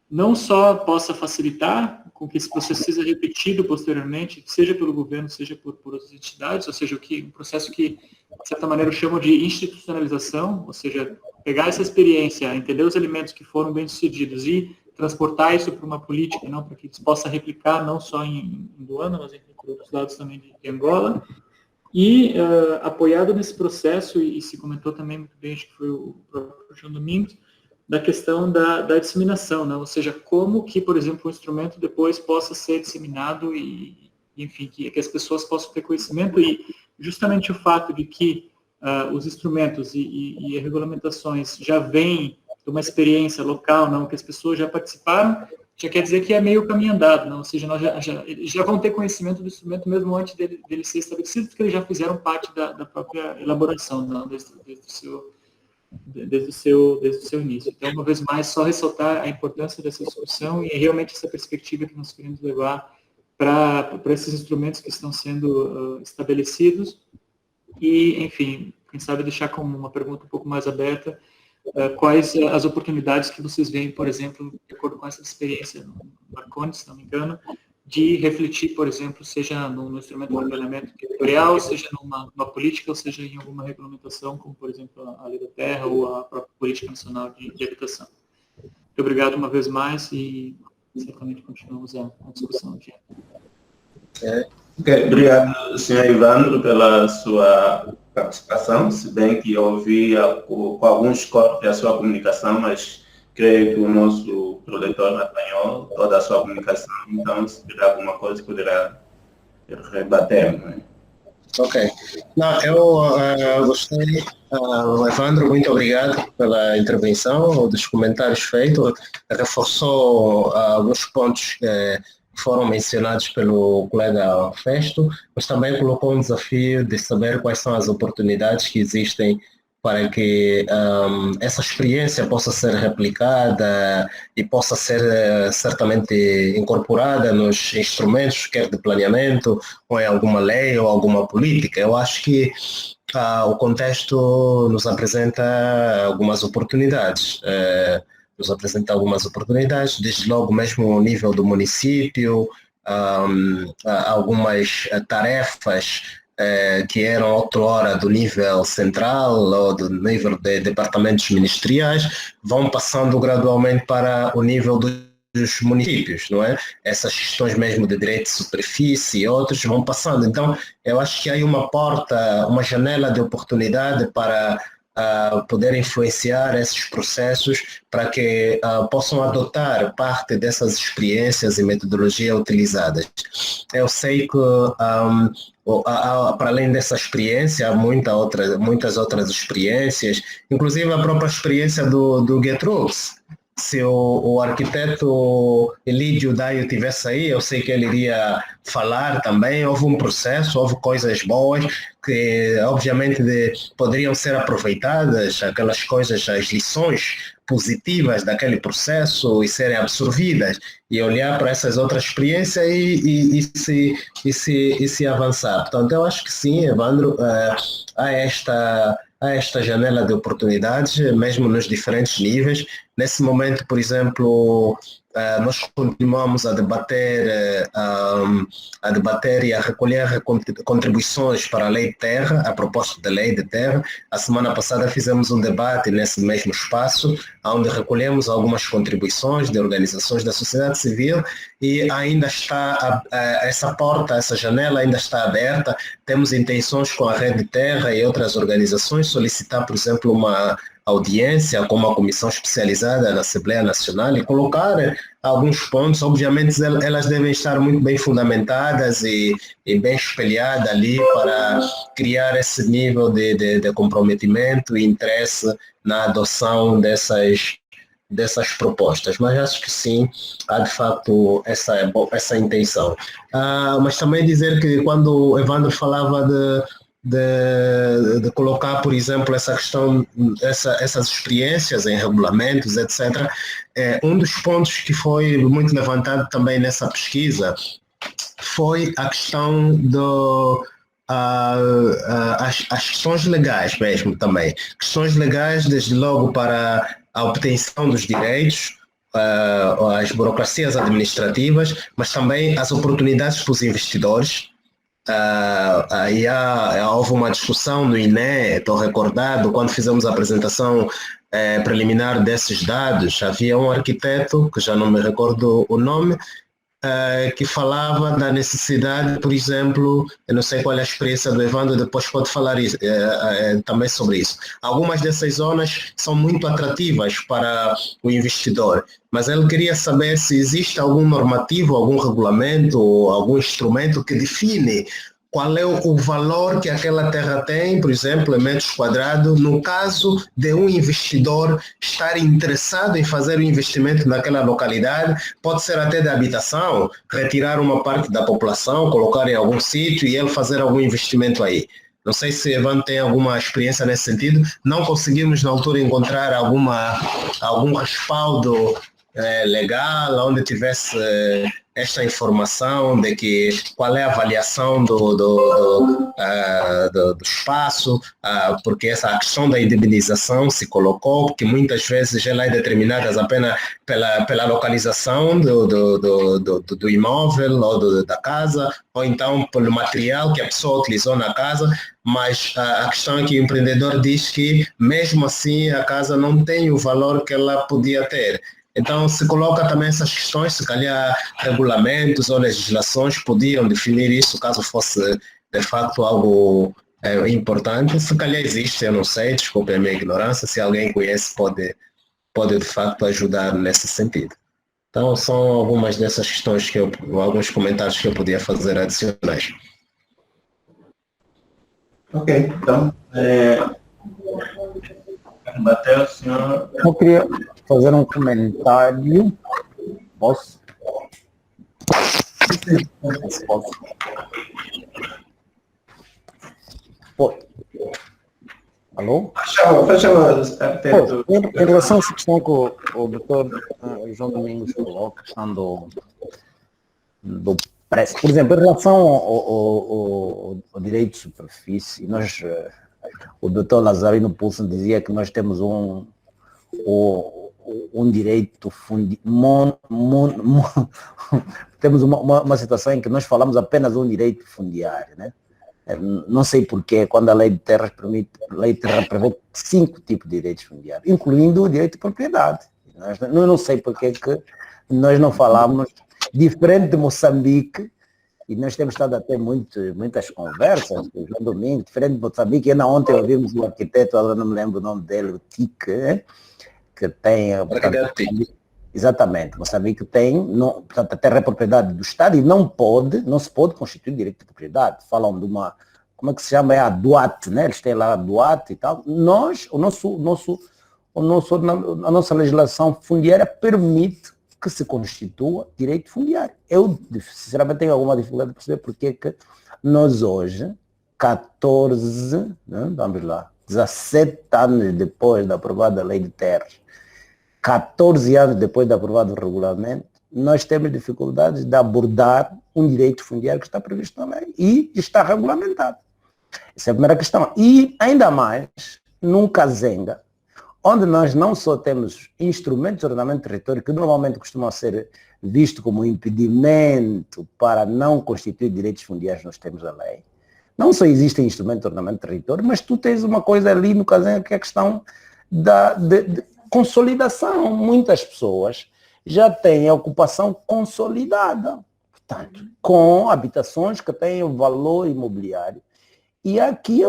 não só possa facilitar com que esse processo seja repetido posteriormente, seja pelo governo, seja por outras entidades, ou seja, um processo que, de certa maneira, eu chamo de institucionalização, ou seja, pegar essa experiência, entender os elementos que foram bem-sucedidos e transportar isso para uma política, não, para que isso possa replicar não só em Luanda, mas em outros lados também de Angola, e apoiado nesse processo, e se comentou também muito bem, acho que foi o próprio João Domingos, da questão da disseminação, né? Ou seja, como que, por exemplo, o instrumento depois possa ser disseminado e enfim, que as pessoas possam ter conhecimento e justamente o fato de que os instrumentos e regulamentações já vêm de uma experiência local, não, que as pessoas já participaram, já quer dizer que é meio caminho andado, não? Ou seja, eles já vão ter conhecimento do instrumento mesmo antes dele ser estabelecido, porque eles já fizeram parte da própria elaboração, não, desde o seu início. Então, uma vez mais, só ressaltar a importância dessa discussão e realmente essa perspectiva que nós queremos levar para esses instrumentos que estão sendo estabelecidos e, enfim, quem sabe deixar como uma pergunta um pouco mais aberta, quais as oportunidades que vocês veem, por exemplo, de acordo com essa experiência no Marconi, se não me engano, de refletir, por exemplo, seja no instrumento de planeamento territorial, seja numa política, ou seja em alguma regulamentação, como, por exemplo, a Lei da Terra ou a própria Política Nacional de Habitação. Muito obrigado uma vez mais e certamente continuamos a discussão adiante. Obrigado, senhor Ivandro, pela sua participação, se bem que eu ouvi com alguns cortes a sua comunicação, mas creio que o nosso proletor apanhou toda a sua comunicação, então se tiver alguma coisa poderá rebater. Não é? Ok. Não, eu gostei, Evandro, muito obrigado pela intervenção, dos comentários feitos, reforçou alguns pontos que foram mencionados pelo colega Festo, mas também colocou um desafio de saber quais são as oportunidades que existem para que essa experiência possa ser replicada e possa ser certamente incorporada nos instrumentos, quer de planeamento, ou em alguma lei ou alguma política. Eu acho que o contexto nos apresenta algumas oportunidades. Desde logo mesmo o nível do município, algumas tarefas que eram outrora do nível central ou do nível de departamentos ministeriais, vão passando gradualmente para o nível dos municípios, não é? Essas questões mesmo de direito de superfície e outros vão passando. Então, eu acho que há aí uma porta, uma janela de oportunidade para poder influenciar esses processos para que possam adotar parte dessas experiências e metodologias utilizadas. Eu sei que para além dessa experiência, há muitas outras experiências, inclusive a própria experiência do Getrux. Se o arquiteto Elídio Daio estivesse aí, eu sei que ele iria falar também. Houve um processo, houve coisas boas que, obviamente, poderiam ser aproveitadas, aquelas coisas, as lições positivas daquele processo e serem absorvidas e olhar para essas outras experiências e se avançar. Portanto, eu acho que sim, Evandro, há esta janela de oportunidades, mesmo nos diferentes níveis. Nesse momento, por exemplo, nós continuamos a debater e a recolher contribuições para a Lei de Terra, a proposta de Lei de Terra. A semana passada fizemos um debate nesse mesmo espaço, onde recolhemos algumas contribuições de organizações da sociedade civil e ainda está essa porta, essa janela ainda está aberta. Temos intenções com a Rede Terra e outras organizações solicitar, por exemplo, uma audiência com uma comissão especializada na Assembleia Nacional e colocar alguns pontos. Obviamente elas devem estar muito bem fundamentadas e bem espelhadas ali para criar esse nível de comprometimento e interesse na adoção dessas propostas, mas acho que sim, há de facto essa intenção. Mas também dizer que quando o Evandro falava de colocar, por exemplo, essa questão, essas experiências em regulamentos, etc., um dos pontos que foi muito levantado também nessa pesquisa foi a questão as questões legais mesmo também. Questões legais, desde logo, para a obtenção dos direitos, as burocracias administrativas, mas também as oportunidades para os investidores. Houve uma discussão no INE, estou recordado, quando fizemos a apresentação preliminar desses dados, havia um arquiteto, que já não me recordo o nome, que falava da necessidade, por exemplo, eu não sei qual é a experiência do Evandro, depois pode falar também sobre isso. Algumas dessas zonas são muito atrativas para o investidor, mas ele queria saber se existe algum normativo, algum regulamento, ou algum instrumento que define qual é o valor que aquela terra tem, por exemplo, em metros quadrados, no caso de um investidor estar interessado em fazer um investimento naquela localidade, pode ser até de habitação, retirar uma parte da população, colocar em algum sítio e ele fazer algum investimento aí. Não sei se Evan tem alguma experiência nesse sentido. Não conseguimos, na altura, encontrar algum respaldo legal, onde tivesse esta informação de que qual é a avaliação do espaço, porque essa questão da indemnização se colocou, porque muitas vezes ela é determinada apenas pela localização do imóvel ou da casa, ou então pelo material que a pessoa utilizou na casa, mas a questão é que o empreendedor diz que mesmo assim a casa não tem o valor que ela podia ter. Então, se coloca também essas questões, se calhar regulamentos ou legislações podiam definir isso, caso fosse de facto algo importante. Se calhar existe, eu não sei, desculpe a minha ignorância, se alguém conhece pode de facto ajudar nesse sentido. Então, são algumas dessas questões, alguns comentários que eu podia fazer adicionais. Ok, então, Mateus, senhor... Eu queria fazer um comentário. Posso? Posso. Alô? Em relação a essa questão que o doutor João Domingos coloca, a questão do preço. Por exemplo, em relação ao direito de superfície, o doutor Lazarino Pulson dizia que nós temos um um direito temos uma situação em que nós falamos apenas um direito fundiário, né? Não sei porquê, quando a lei de terras permite, a lei de terra prevê 5 tipos de direitos fundiários, incluindo o direito de propriedade. Eu não sei porquê que nós não falamos, diferente de Moçambique, e nós temos estado a ter muitas conversas com o João Domingos, diferente de Moçambique. Ainda ontem ouvimos um arquiteto, agora não me lembro o nome dele, o Tique, que tem... Portanto, exatamente, Moçambique tem, portanto, a terra é propriedade do Estado e não se pode constituir direito de propriedade. Falam de uma, como é que se chama? É a DUAT, né? Eles têm lá a DUAT e tal. A nossa legislação fundiária permite que se constitua direito fundiário. Eu, sinceramente, tenho alguma dificuldade de perceber porque que nós hoje, 14, né? Vamos lá, 17 anos depois da aprovada lei de terras, 14 anos depois de aprovado o regulamento, nós temos dificuldades de abordar um direito fundiário que está previsto na lei e está regulamentado. Essa é a primeira questão. E, ainda mais, num casenga, onde nós não só temos instrumentos de ordenamento do território, que normalmente costumam ser vistos como um impedimento para não constituir direitos fundiários nos termos da lei. Não só existem instrumentos de ordenamento do território, mas tu tens uma coisa ali no casenga que é a questão de consolidação. Muitas pessoas já têm a ocupação consolidada, portanto, com habitações que têm valor imobiliário. E aqui,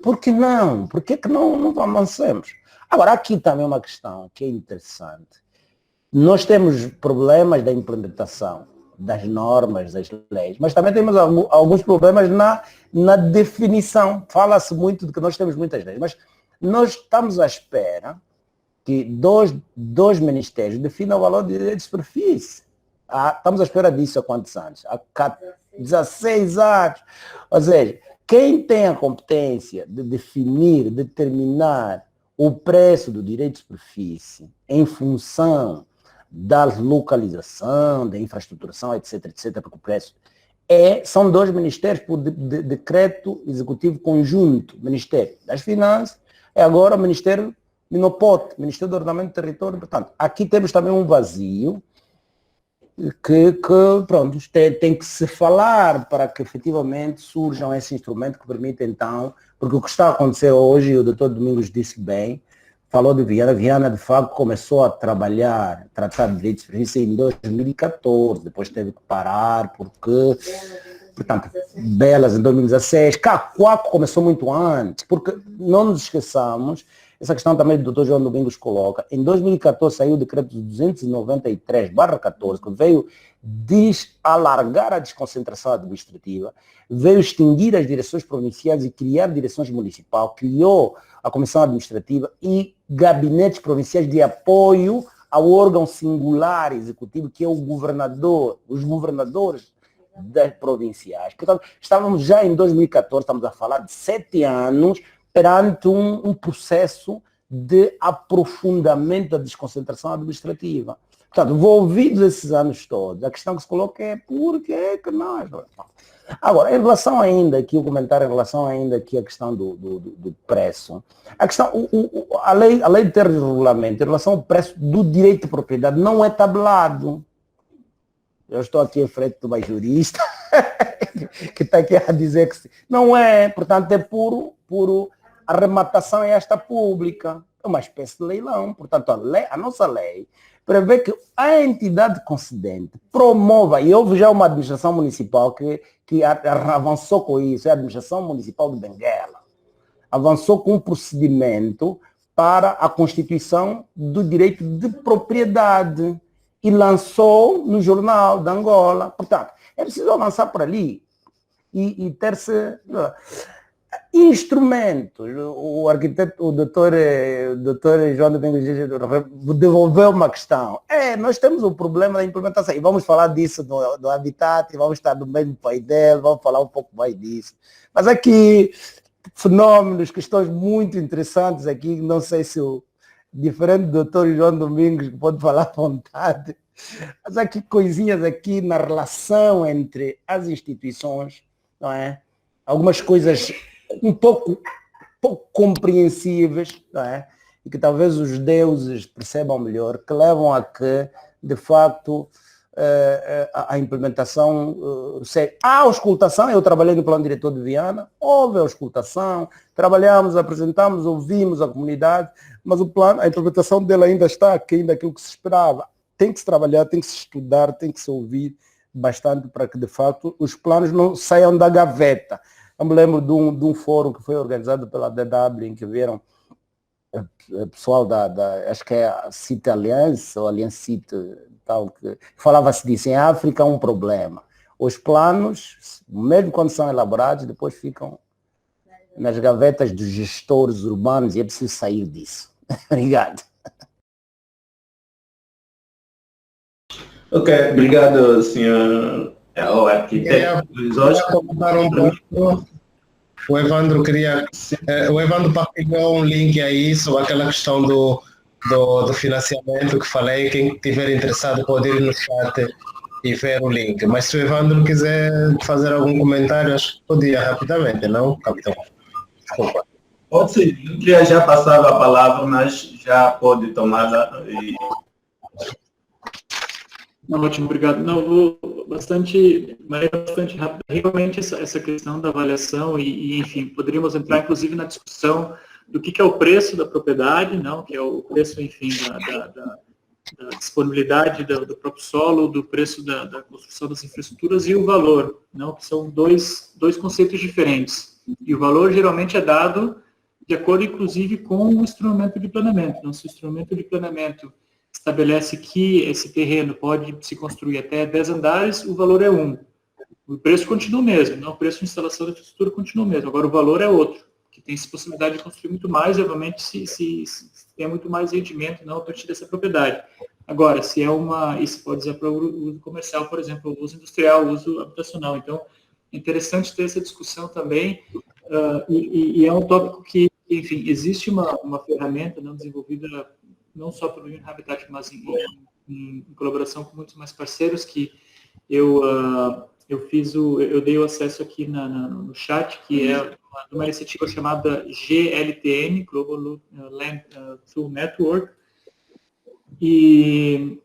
por que não? Por que não avancemos? Agora, aqui também uma questão que é interessante. Nós temos problemas da implementação das normas, das leis, mas também temos alguns problemas na definição. Fala-se muito de que nós temos muitas leis, mas nós estamos à espera que dois ministérios definam o valor de direito de superfície. Estamos à espera disso há quantos anos? Há 16 anos. Ou seja, quem tem a competência de determinar o preço do direito de superfície em função da localização, da infraestruturação, etc., porque o preço são 2 ministérios por decreto executivo conjunto, Ministério das Finanças, e agora o Ministério Minopote, Ministério do Ordenamento do Território. Portanto, aqui temos também um vazio que pronto, tem que se falar para que efetivamente surjam esse instrumento que permite então, porque o que está a acontecer hoje, o Dr. Domingos disse bem, falou de Viana. Viana, de facto, começou a tratar de direitos de superfície em 2014, depois teve que parar porque, portanto, Belas em 2016, Cacoaco começou muito antes, porque não nos esqueçamos, essa questão também do Dr. João Domingos coloca, em 2014 saiu o decreto 293/14, que veio alargar a desconcentração administrativa, veio extinguir as direções provinciais e criar direções municipais, criou a comissão administrativa e gabinetes provinciais de apoio ao órgão singular executivo, que é o governador, os governadores das provinciais. Portanto, estávamos já em 2014, estamos a falar de 7 anos, perante um processo de aprofundamento da desconcentração administrativa. Portanto, envolvidos esses anos todos, a questão que se coloca é por que nós... Agora, em relação ainda aqui, o comentário em relação ainda aqui à questão do preço, a questão, a lei de terras de regulamento, em relação ao preço do direito de propriedade, não é tabelado. Eu estou aqui em frente de uma jurista que está aqui a dizer que não é, portanto, é puro arrematação é esta pública, é uma espécie de leilão. Portanto, a nossa lei prevê que a entidade concedente promova, e houve já uma administração municipal que avançou com isso, é a administração municipal de Benguela, avançou com um procedimento para a constituição do direito de propriedade e lançou no Jornal de Angola. Portanto, é preciso avançar por ali e ter-se... Instrumentos. O arquiteto, o doutor João Domingos devolveu uma questão. Nós temos o problema da implementação. E vamos falar disso do habitat, vamos estar no mesmo painel, vamos falar um pouco mais disso. Mas aqui, fenômenos, questões muito interessantes aqui, não sei se diferente do doutor João Domingos, que pode falar à vontade, mas aqui coisinhas aqui na relação entre as instituições, não é? Algumas coisas um pouco compreensíveis, não é? e que talvez os deuses percebam melhor, que levam a que, de facto, a implementação seja. Há auscultação, eu trabalhei no plano diretor de Viana, houve auscultação, trabalhamos, apresentamos, ouvimos a comunidade, mas o plano, a implementação dele ainda está aquém daquilo que se esperava. Tem que se trabalhar, tem que se estudar, tem que se ouvir bastante para que, de facto, os planos não saiam da gaveta. Eu me lembro de um fórum que foi organizado pela DW, em que vieram o pessoal acho que é a City Alliance, ou Alliance City, tal, que falava-se disso, em África há um problema. Os planos, mesmo quando são elaborados, depois ficam nas gavetas dos gestores urbanos e é preciso sair disso. Obrigado. Ok, obrigado, senhor arquiteto. O Evandro partilhou um link aí sobre aquela questão do financiamento que falei. Quem estiver interessado pode ir no chat e ver o link. Mas se o Evandro quiser fazer algum comentário, acho que podia rapidamente, não, capitão? Desculpa. Pode ser, eu queria já passar a palavra, mas já pode tomá-la. Ótimo, obrigado. Não, vou bastante rápido. Realmente essa questão da avaliação enfim, poderíamos entrar inclusive na discussão do que é o preço da propriedade, não, que é o preço, enfim, da disponibilidade do próprio solo, do preço da construção das infraestruturas e o valor, não, que são dois conceitos diferentes. E o valor geralmente é dado de acordo, inclusive, com o instrumento de planeamento. Então, se o instrumento de planeamento estabelece que esse terreno pode se construir até 10 andares, o valor é 1. O preço continua o mesmo, não? O preço de instalação da infraestrutura continua o mesmo. Agora, o valor é outro, que tem possibilidade de construir muito mais, obviamente, se tem muito mais rendimento não, a partir dessa propriedade. Agora, se é isso pode ser para o uso comercial, por exemplo, o uso industrial, o uso habitacional. Então, é interessante ter essa discussão também, e é um tópico que, enfim, existe uma ferramenta não desenvolvida não só pelo Human Habitat, mas em colaboração com muitos mais parceiros, que eu dei o acesso aqui no chat, que é uma iniciativa chamada GLTN, Global Land Tool Network, e,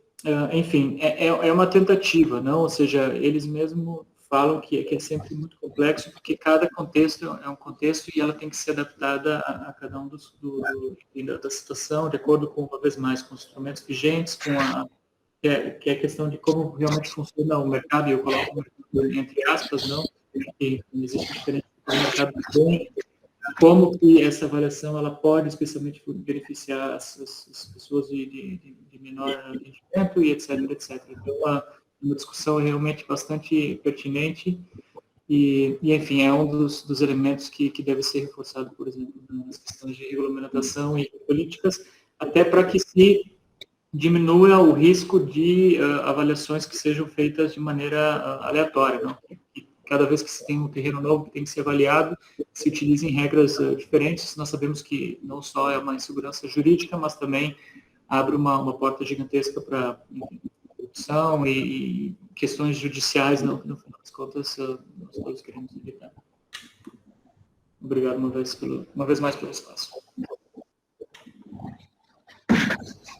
enfim, é uma tentativa, não? Ou seja, eles mesmos falam que é sempre muito complexo, porque cada contexto é um contexto e ela tem que ser adaptada a cada um da situação, de acordo com, uma vez mais, com os instrumentos vigentes, que é a questão de como realmente funciona o mercado, e eu coloco o mercado entre aspas, não, porque existe diferença do mercado bem, como que essa avaliação ela pode especialmente beneficiar as pessoas de menor rendimento e etc, etc. Então, uma discussão realmente bastante pertinente e enfim, é um dos elementos que deve ser reforçado, por exemplo, nas questões de regulamentação e políticas, até para que se diminua o risco de avaliações que sejam feitas de maneira aleatória, não? E cada vez que se tem um terreno novo que tem que ser avaliado, se utilizem regras diferentes. Nós sabemos que não só é uma insegurança jurídica, mas também abre uma porta gigantesca para corrupção e questões judiciais, no final das contas, nós todos queremos evitar. Obrigado uma vez mais pelo espaço.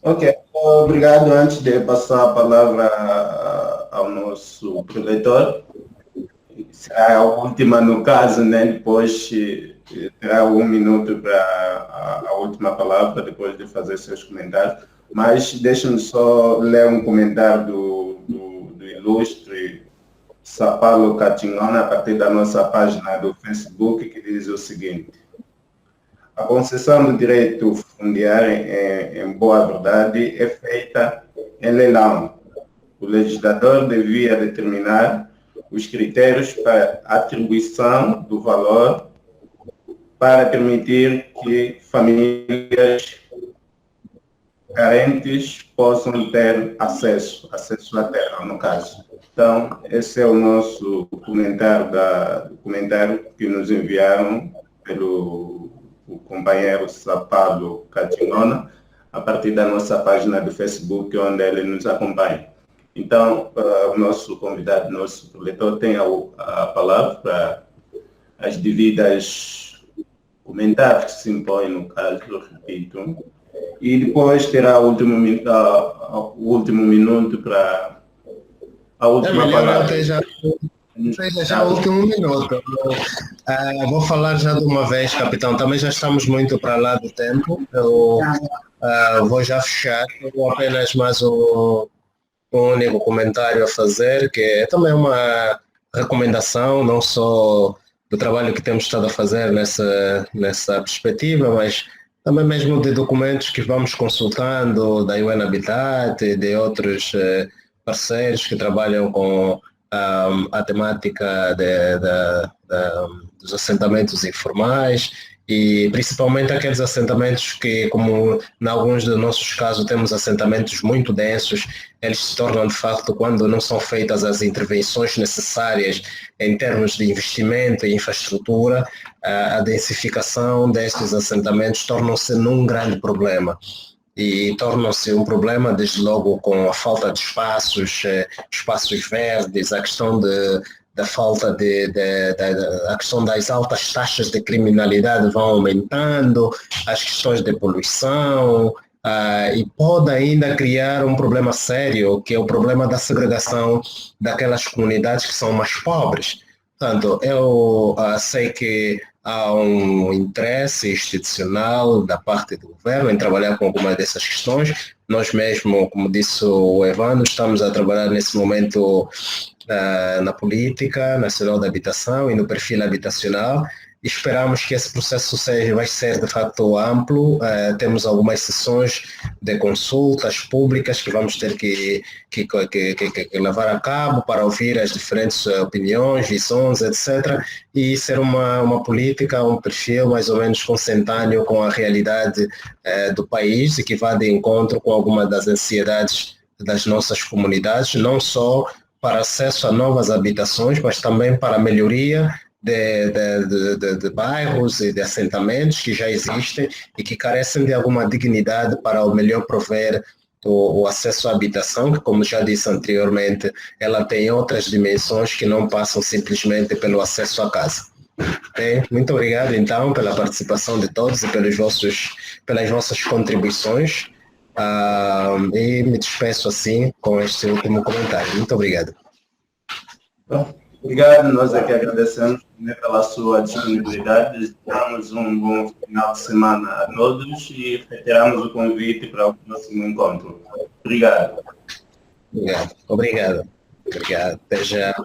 Ok, obrigado. Antes de passar a palavra ao nosso preletor, será a última no caso, né? Depois terá 1 minuto para a última palavra, depois de fazer seus comentários. Mas deixa-me só ler um comentário do ilustre Sapalo Catingona, a partir da nossa página do Facebook, que diz o seguinte: a concessão do direito fundiário, em boa verdade, é feita em leilão. O legislador devia determinar os critérios para atribuição do valor para permitir que famílias carentes possam ter acesso à terra, no caso. Então, esse é o nosso comentário que nos enviaram pelo companheiro Sapalo Catingona, a partir da nossa página do Facebook, onde ele nos acompanha. Então, o nosso convidado, nosso leitor, tem a palavra para as devidas comentários que se impõem, no caso, repito, e depois terá o último minuto para a última palavra. Já o último minuto. Vou falar já de uma vez, capitão. Também já estamos muito para lá do tempo. Eu vou já fechar. Eu apenas mais um único comentário a fazer, que é também uma recomendação, não só do trabalho que temos estado a fazer nessa perspectiva, mas também mesmo de documentos que vamos consultando da UN Habitat e de outros parceiros que trabalham com a temática dos assentamentos informais e principalmente aqueles assentamentos que, como em alguns dos nossos casos temos assentamentos muito densos, eles se tornam de facto, quando não são feitas as intervenções necessárias em termos de investimento e infraestrutura, a densificação destes assentamentos tornam-se num grande problema. E tornam-se um problema desde logo com a falta de espaços verdes, a questão da falta a questão das altas taxas de criminalidade vão aumentando, as questões de poluição, e pode ainda criar um problema sério, que é o problema da segregação daquelas comunidades que são mais pobres. Portanto, eu sei que há um interesse institucional da parte do governo em trabalhar com algumas dessas questões. Nós mesmo, como disse o Evandro, estamos a trabalhar nesse momento na política nacional da habitação e no perfil habitacional. Esperamos que esse processo vai ser de facto amplo. Temos algumas sessões de consultas públicas que vamos ter que levar a cabo para ouvir as diferentes opiniões, visões, etc. E ser uma política, um perfil mais ou menos consentâneo com a realidade do país e que vá de encontro com algumas das ansiedades das nossas comunidades, não só para acesso a novas habitações, mas também para a melhoria de bairros e de assentamentos que já existem e que carecem de alguma dignidade para o melhor prover o acesso à habitação, que, como já disse anteriormente, ela tem outras dimensões que não passam simplesmente pelo acesso à casa. Okay? Muito obrigado, então, pela participação de todos e pelas vossas contribuições. E me despeço assim com este último comentário. Muito obrigado. Obrigado, nós aqui agradecemos pela sua disponibilidade, desejamos um bom final de semana a todos e reiteramos o convite para o próximo encontro. Obrigado. Obrigado. Até já. Até já.